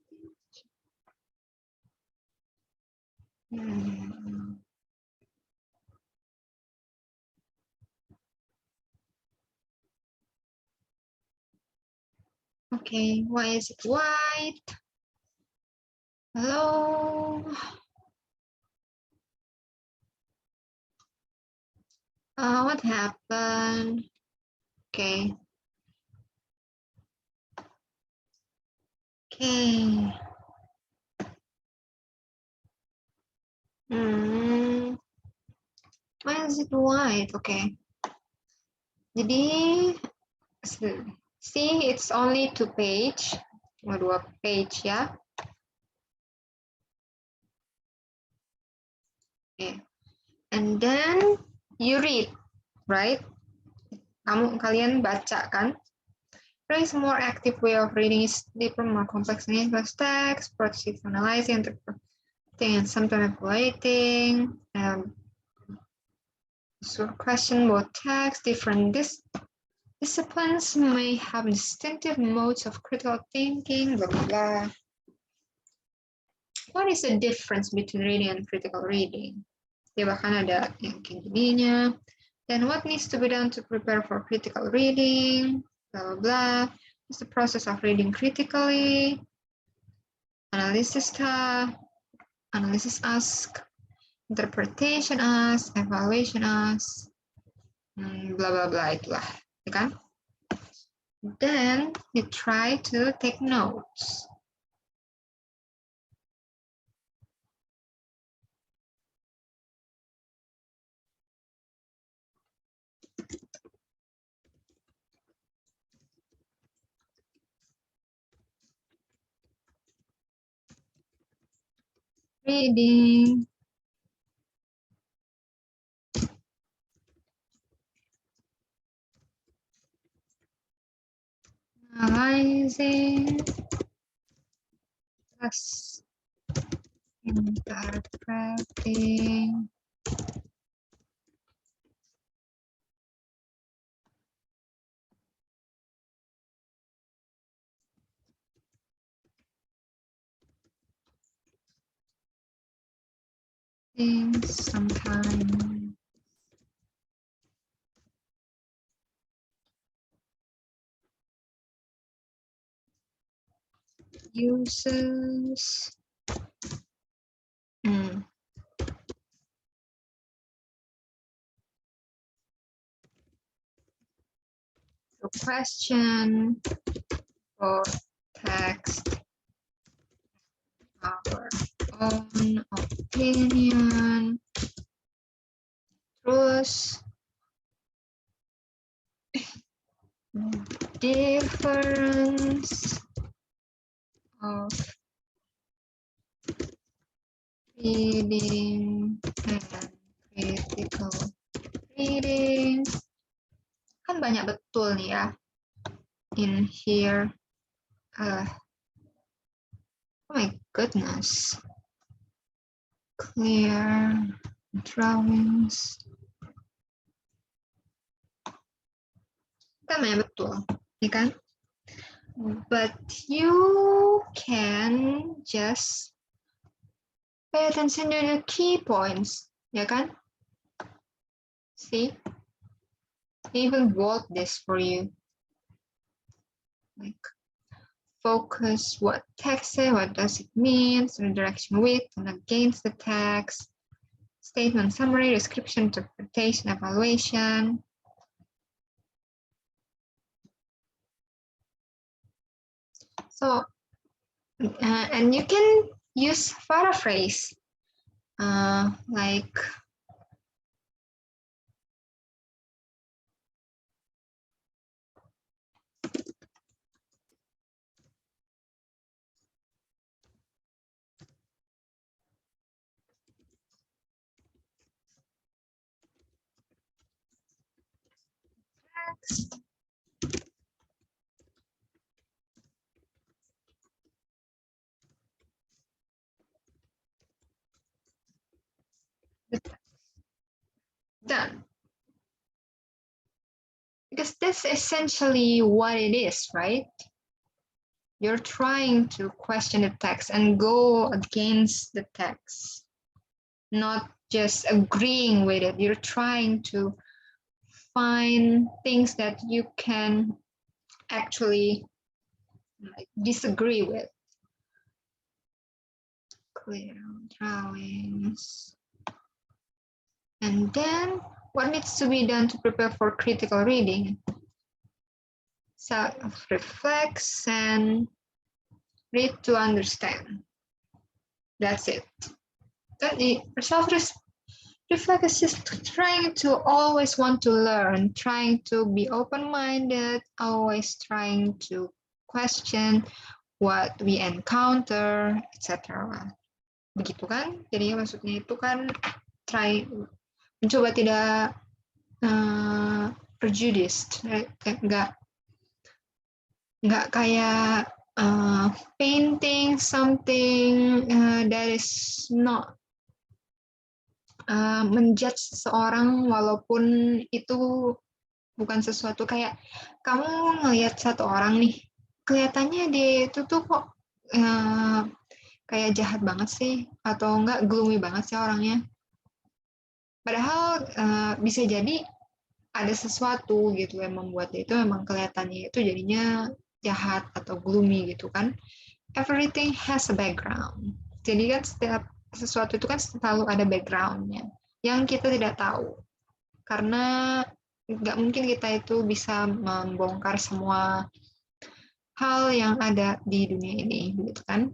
Okay, why is it white? Hello. What happened? Okay. Okay. Why is it white? Okay. Jadi, see, it's only 2 page. Cuma 2 page ya. Okay. And then you read, right? Kalian baca kan? There is a more active way of reading is deeper, more complex and complex text, process analyzing, interpreting, and sometimes evaluating. So question about text, different disciplines may have distinctive modes of critical thinking, blah, blah, blah. What is the difference between reading and critical reading? Ya bahkan ada yang kayak gininya. Then what needs to be done to prepare for critical reading? Blah, blah, blah. It's the process of reading critically. Analysis ask. Interpretation ask. Evaluation ask. Blah, blah, blah, itulah. Ya kan? Then you try to take notes. reading, analyzing, plus interpreting, sometimes uses to question or text our own opinion, truth, difference of reading and critical reading. Kan banyak betul nih ya in here. Oh my goodness. Clear drawings. Kan banyak betul, ya kan? But you can just pay attention to the key points, ya kan? See? I even wrote this for you. Like, focus what text says, what does it mean, the direction with and against the text, statement summary, description, interpretation, evaluation. So, and you can use paraphrase, like text. Done. Because that's essentially what it is, right? You're trying to question the text and go against the text, not just agreeing with it. You're trying to find things that you can actually disagree with. Clear drawings. And then what needs to be done to prepare for critical reading? Self-reflects and read to understand. That's it. Self-reflect is just trying to always want to learn, trying to be open-minded, always trying to question what we encounter, etc. Begitu kan? Jadi maksudnya itu kan mencoba tidak prejudiced, nggak kayak painting something that is not menjudge seseorang walaupun itu bukan sesuatu. Kayak kamu ngelihat satu orang nih, kelihatannya dia itu tuh kok kayak jahat banget sih, atau enggak gloomy banget sih orangnya. Padahal bisa jadi ada sesuatu gitu yang membuat dia itu memang kelihatannya itu jadinya jahat atau gloomy gitu kan. Everything has a background. Jadi kan setiap sesuatu itu kan selalu ada background-nya yang kita tidak tahu. Karena nggak mungkin kita itu bisa membongkar semua hal yang ada di dunia ini, gitu kan.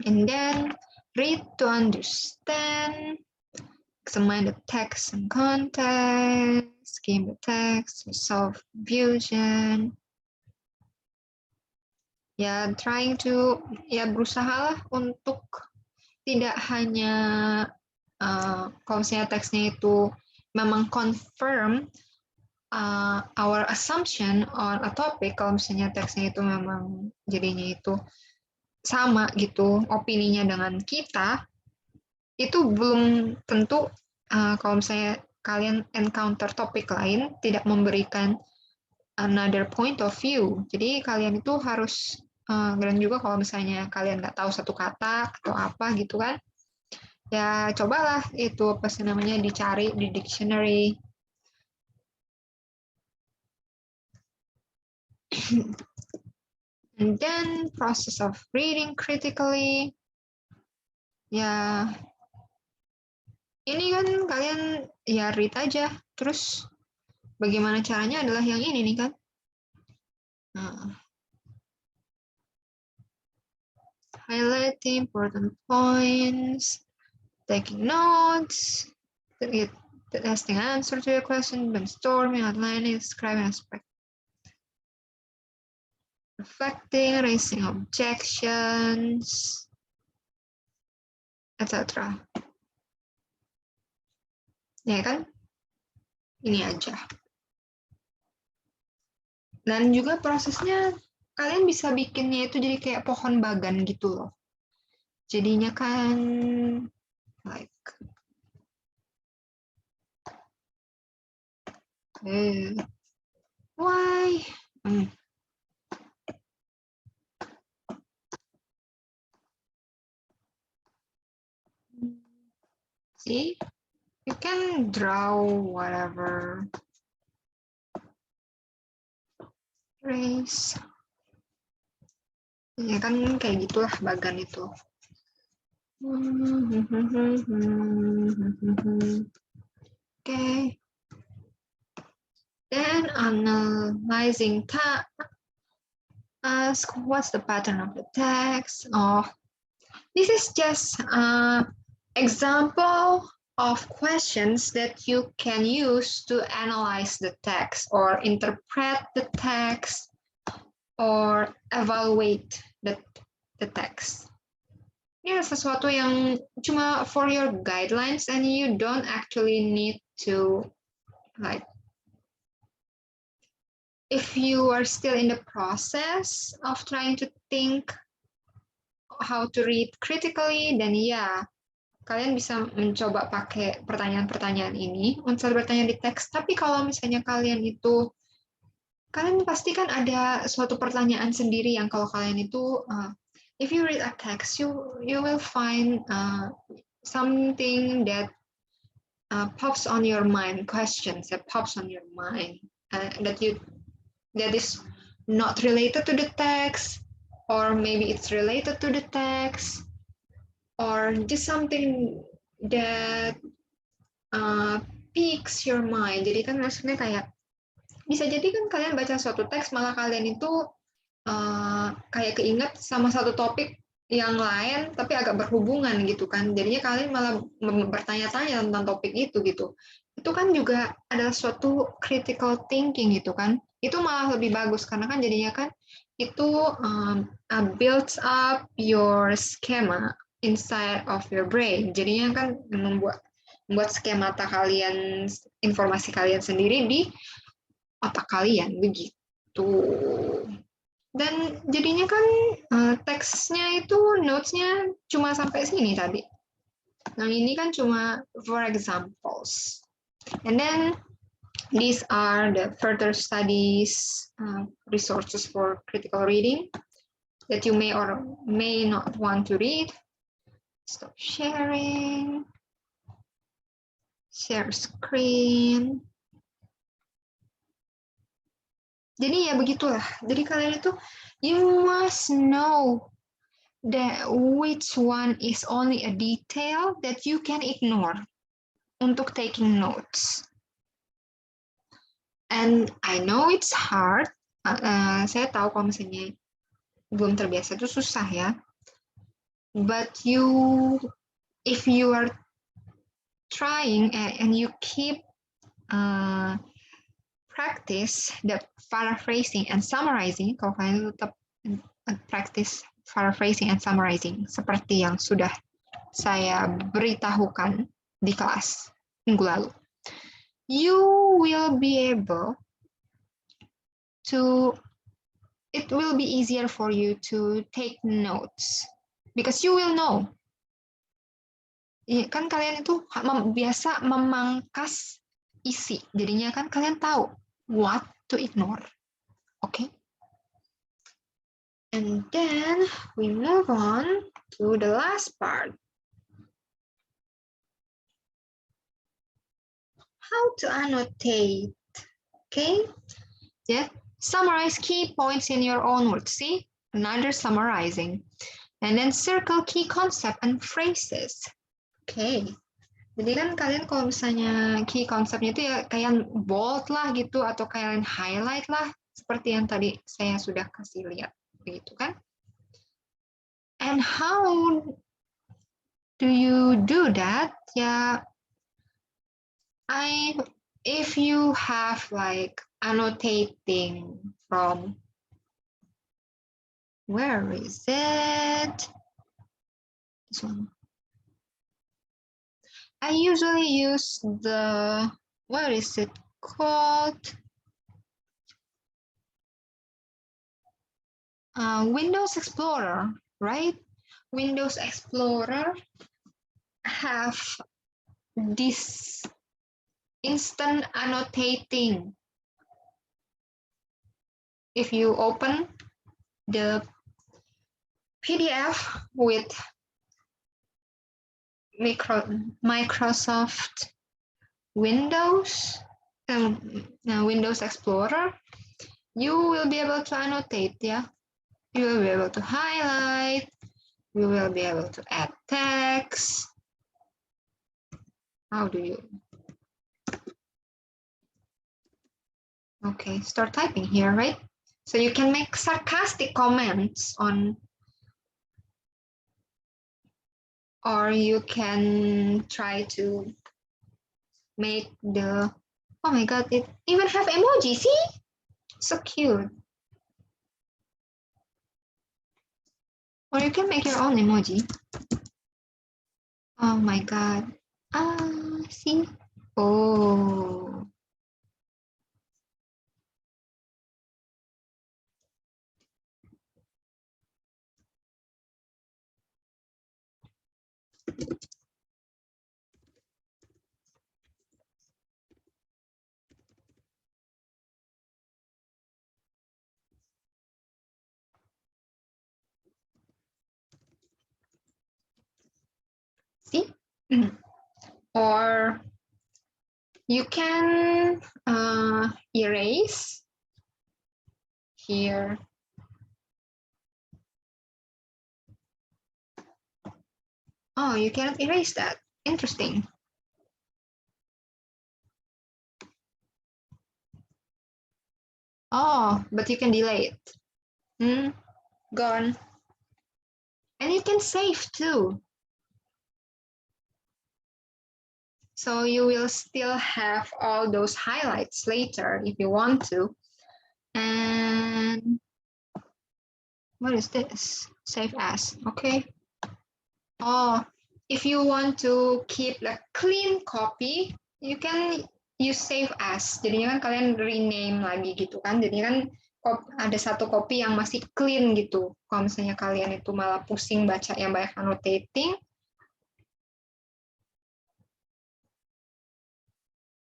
And then read to understand, examine the text and context, skim the text, resolve confusion. Ya, trying to, ya berusahalah untuk tidak hanya kalau misalnya teksnya itu memang confirm our assumption on a topic, kalau misalnya teksnya itu memang jadinya itu sama gitu opininya dengan kita, itu belum tentu kalau misalnya kalian encounter topik lain tidak memberikan another point of view. Jadi kalian itu harus dan juga kalau misalnya kalian nggak tahu satu kata atau apa gitu kan, ya cobalah itu apa sih namanya dicari di dictionary. And then process of reading critically. Ya, ini kan kalian ya read aja. Terus bagaimana caranya adalah yang ini nih kan. Highlighting important points, taking notes, testing answer to your question, brainstorming, outlining, describing aspect, reflecting, raising objections, etc. Ya kan? Ini aja. Dan juga prosesnya kalian bisa bikinnya itu jadi kayak pohon bagan gitu loh. Jadinya kan like why? See, you can draw whatever. Trace. Ya kan kayak gitulah bagan itu. Okay. Then analyzing ask what's the pattern of the text. Oh, this is just an example of questions that you can use to analyze the text or interpret the text or evaluate the text. Ini sesuatu yang cuma for your guidelines and you don't actually need to like if you are still in the process of trying to think how to read critically, then ya kalian bisa mencoba pakai pertanyaan-pertanyaan ini untuk bertanya di teks. Tapi kalau misalnya kalian pasti kan ada suatu pertanyaan sendiri yang kalau kalian itu if you read a text, you will find something that pops on your mind, questions that pops on your mind that is not related to the text, or maybe it's related to the text, or just something that piques your mind. Jadi kan maksudnya kayak bisa jadi kan kalian baca suatu teks malah kalian itu kayak keinget sama satu topik yang lain tapi agak berhubungan gitu kan, jadinya kalian malah bertanya-tanya tentang topik itu gitu. Itu kan juga adalah suatu critical thinking gitu kan, itu malah lebih bagus karena kan jadinya kan itu builds up your schema inside of your brain, jadinya kan membuat skemata kalian, informasi kalian sendiri di otak kalian begitu. Dan jadinya kan teksnya itu notes-nya cuma sampai sini tadi. Nah ini kan cuma for examples. And then these are the further studies resources for critical reading that you may or may not want to read. Stop sharing. Share screen. Jadi ya begitulah. Jadi kalian itu you must know that which one is only a detail that you can ignore untuk taking notes. And I know it's hard. Saya tahu kalau misalnya belum terbiasa itu susah ya. But if you are trying and you keep practice the paraphrasing and summarizing, kalau kalian tetap practice paraphrasing and summarizing seperti yang sudah saya beritahukan di kelas minggu lalu. You will be able to, it will be easier for you to take notes because you will know. Kan kalian itu biasa memangkas isi, jadinya kan kalian tahu what to ignore. Okay? And then we move on to the last part. How to annotate. Okay? Yeah. Summarize key points in your own words. See? Another summarizing. And then circle key concept and phrases. Okay. Jadi kan kalian kalau misalnya key conceptnya itu ya kalian bold lah gitu atau kalian highlight lah seperti yang tadi saya sudah kasih lihat begitu kan. And how do you do that? Yeah, if you have like annotating from, where is it? This one. I usually use the, what is it called? Windows Explorer, right? Windows Explorer have this instant annotating. If you open the PDF with Microsoft Windows, Windows Explorer, you will be able to annotate, yeah? You will be able to highlight, you will be able to add text. How do you? Okay, start typing here, right? So you can make sarcastic comments on, or you can try to make the, oh my God, it even have emoji, see? So cute. Or you can make your own emoji. Oh my God. See? Oh. See? Or you can erase here. Oh, you cannot erase that. Interesting. Oh, but you can delete. Gone. And you can save too. So you will still have all those highlights later if you want to. And what is this? Save as, okay. Oh, if you want to keep a clean copy, you can use save as. Jadinya kan kalian rename lagi gitu kan. Jadi kan ada satu copy yang masih clean gitu. Kalau misalnya kalian itu malah pusing baca yang banyak annotating.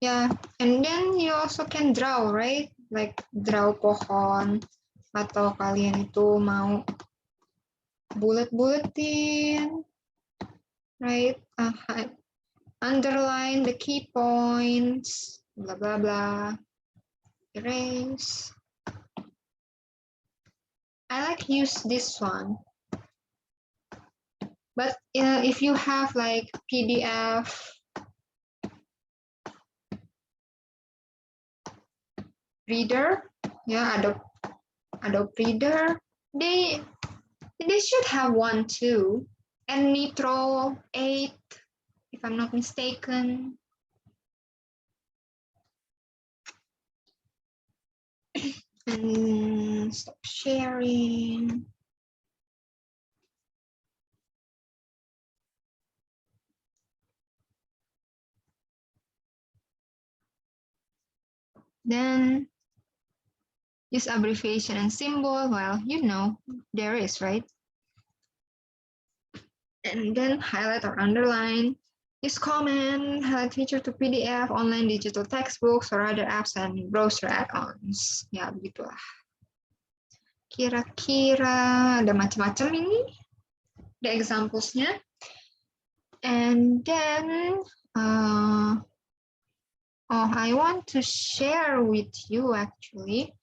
Yeah, and then you also can draw, right? Like draw pohon. Atau kalian itu mau bullet-bulletin. Right? Underline the key points, blah, blah, blah. Erase. I like use this one. But if you have like PDF, Reader, yeah, Adobe Reader, they should have one too. And Nitro 8, if I'm not mistaken. And stop sharing. Then use abbreviation and symbol. Well, you know, there is, right? And then highlight or underline. Use comment, highlight feature to PDF, online digital textbooks, or other apps and browser add-ons. Ya, begitulah. Kira-kira ada macam-macam ini. The examples-nya. And then, I want to share with you actually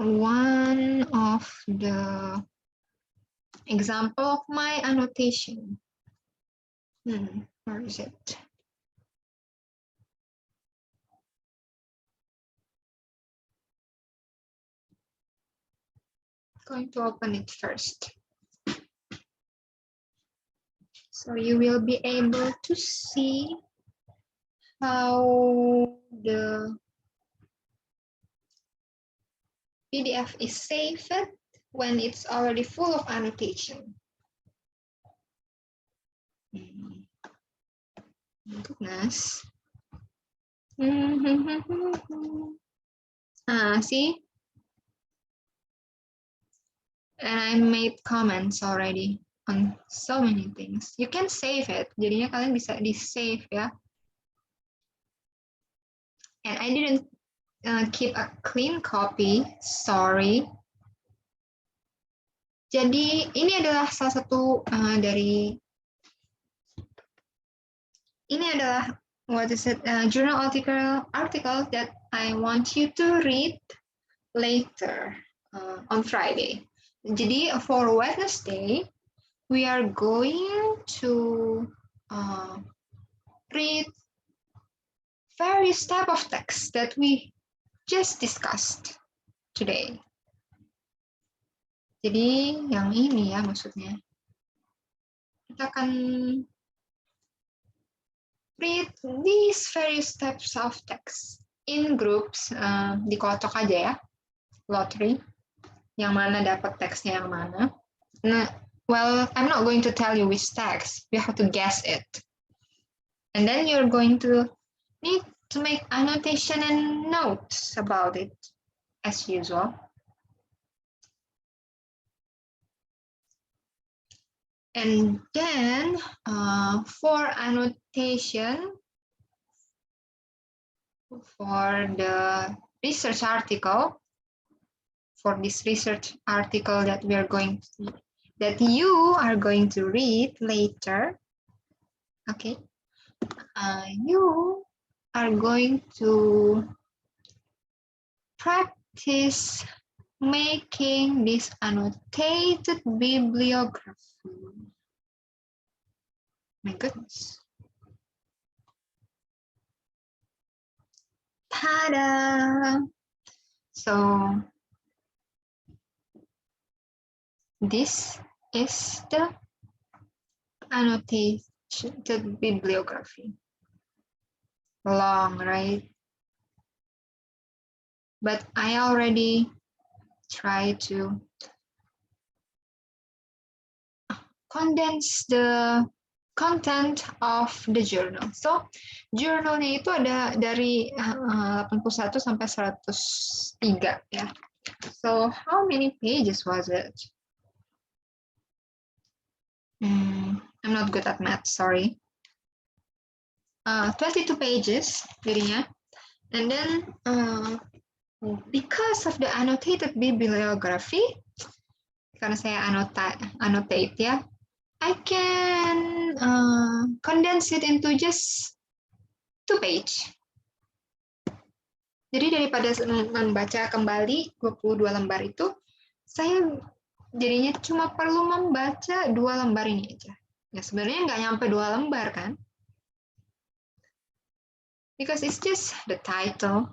one of the example of my annotation. Where is it? Going to open it first. So you will be able to see how the PDF is saved when it's already full of annotation. Goodness. See? And I made comments already on so many things. You can save it. Jadinya kalian bisa di-save ya. And I didn't keep a clean copy. Sorry. Jadi ini adalah salah satu ini adalah what is it? Journal article that I want you to read later on Friday. Jadi for Wednesday, we are going to read various type of text that we just discussed today. Jadi yang ini ya maksudnya. Kita akan read these various types of text in groups, dikocok aja ya, lottery, yang mana dapat teksnya yang mana. Nah, well, I'm not going to tell you which text, you have to guess it. And then you're going to need to make annotation and notes about it, as usual. And then for annotation, for the research article, for this research article that we are going to, that you are going to read later, okay, you are going to practice making this annotated bibliography. My goodness. Ta-da! So this is the annotated bibliography. Long, right? But I already tried to condense the content of the journal. So, journalnya itu ada dari 81 sampai 103 ya. So, how many pages was it? I'm not good at math, sorry. 22 pages jadinya. And then, because of the annotated bibliography, karena saya annotate ya, I can condense it into just 2 pages. Jadi daripada membaca kembali 22 lembar itu, saya jadinya cuma perlu membaca 2 lembar ini aja. Ya sebenarnya nggak nyampe 2 lembar kan? Because it's just the title.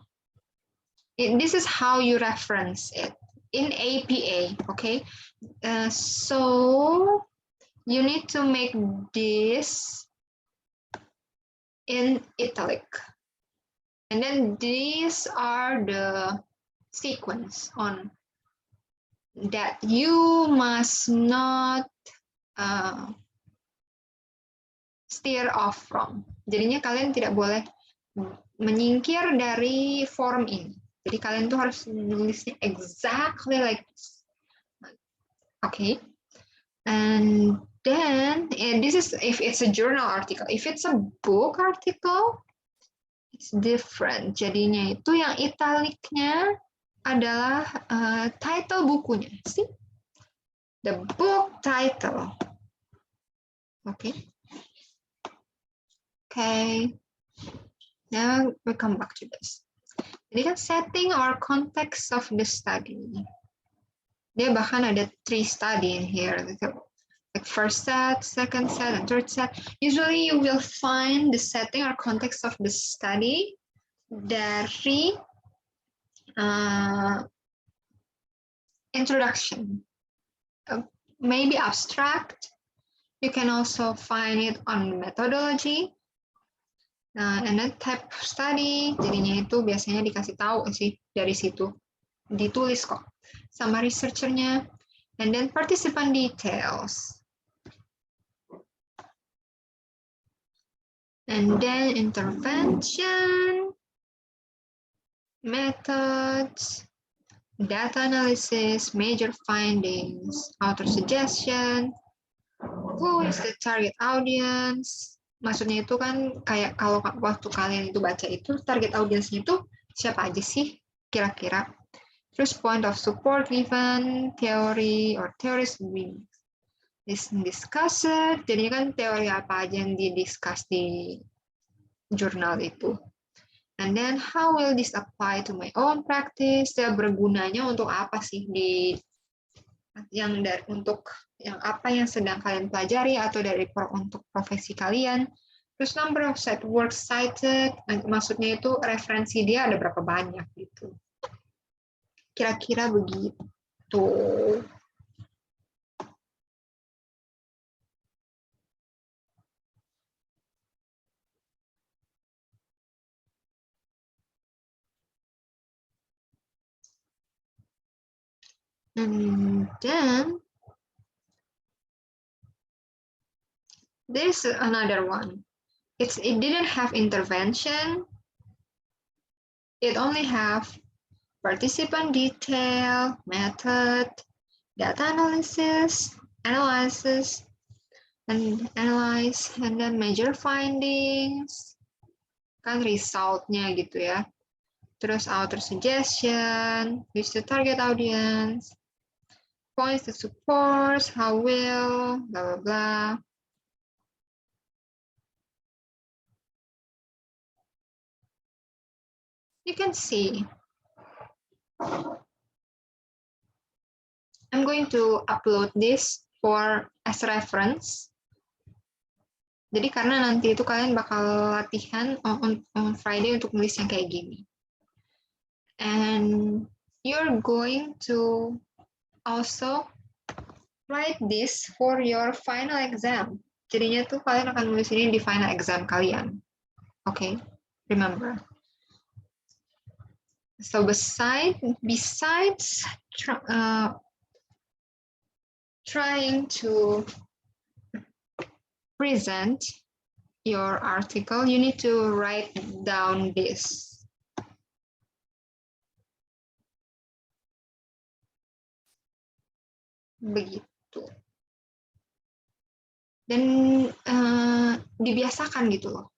This is how you reference it in APA, okay? So you need to make this in italic. And then these are the sequence on that you must not steer off from. Jadinya kalian tidak boleh menyingkir dari form ini. Jadi kalian tuh harus menulisnya exactly like this. Okay. And then, and this is if it's a journal article. If it's a book article, it's different. Jadinya itu yang italiknya adalah title bukunya. See? The book title. Okay. Okay. Now we come back to this. Jadi kan setting or context of the study. Dia bahkan ada 3 study in here. Like first set, second set, and third set. Usually you will find the setting or context of the study dari introduction. Maybe abstract. You can also find it on methodology. And then type of study, jadinya itu biasanya dikasih tahu sih dari situ. Ditulis kok sama researchernya. And then participant details. And then intervention, methods, data analysis, major findings, author suggestion, who is the target audience. Maksudnya itu kan kayak kalau waktu kalian itu baca itu target audiensnya itu siapa aja sih kira-kira. Terus point of support given, theory or theories being discussed. Jadinya kan teori apa aja yang didiscuss di jurnal itu. And then how will this apply to my own practice? Ya, bergunanya untuk apa sih di untuk yang apa yang sedang kalian pelajari atau untuk profesi kalian. Terus number of works cited, maksudnya itu referensi dia ada berapa banyak gitu. Kira-kira begitu. And then there's another one. It didn't have intervention. It only have participant detail, method, data analysis, and analyze, and then major findings, kan resultnya gitu ya. Terus author suggestion, who's the target audience, points to support, how will, blah, blah, blah. You can see. I'm going to upload this as reference. Jadi karena nanti itu kalian bakal latihan on Friday untuk nulis yang kayak gini. And you're going to also write this for your final exam. Jadinya tuh kalian akan nulis ini di final exam kalian. Okay, remember. So besides trying to present your article, you need to write down this. Begitu. Dan dibiasakan gitu loh.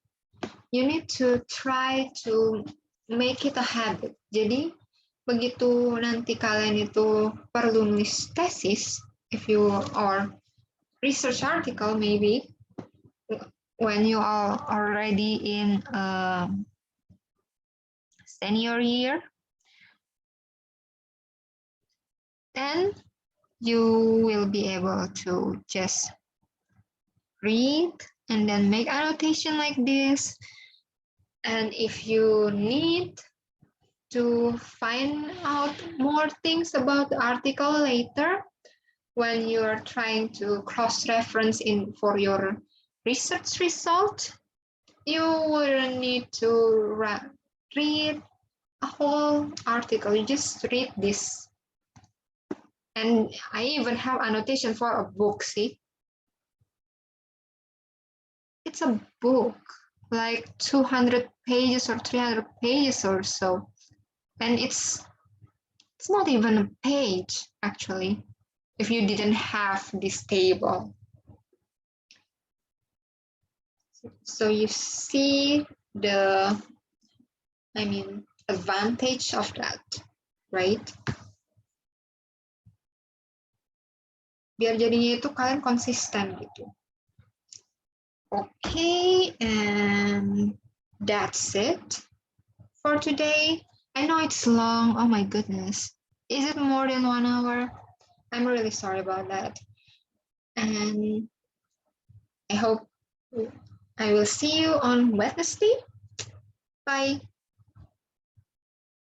You need to try to make it a habit. Jadi begitu nanti kalian itu perlu nulis tesis, if you or research article maybe, when you are already in senior year, then you will be able to just read and then make annotation like this. And if you need to find out more things about the article later, when you're trying to cross-reference for your research result, you wouldn't need to read a whole article. You just read this. And I even have annotation for a book, see? It's a book. like 200 pages or 300 pages or so. And it's not even a page, actually, if you didn't have this table. So you see the, advantage of that, right? Biar jadinya itu kalian konsisten gitu. Okay, and that's it for today. I know it's long. Oh my goodness. Is it more than 1 hour? I'm really sorry about that. And I hope I will see you on Wednesday. Bye.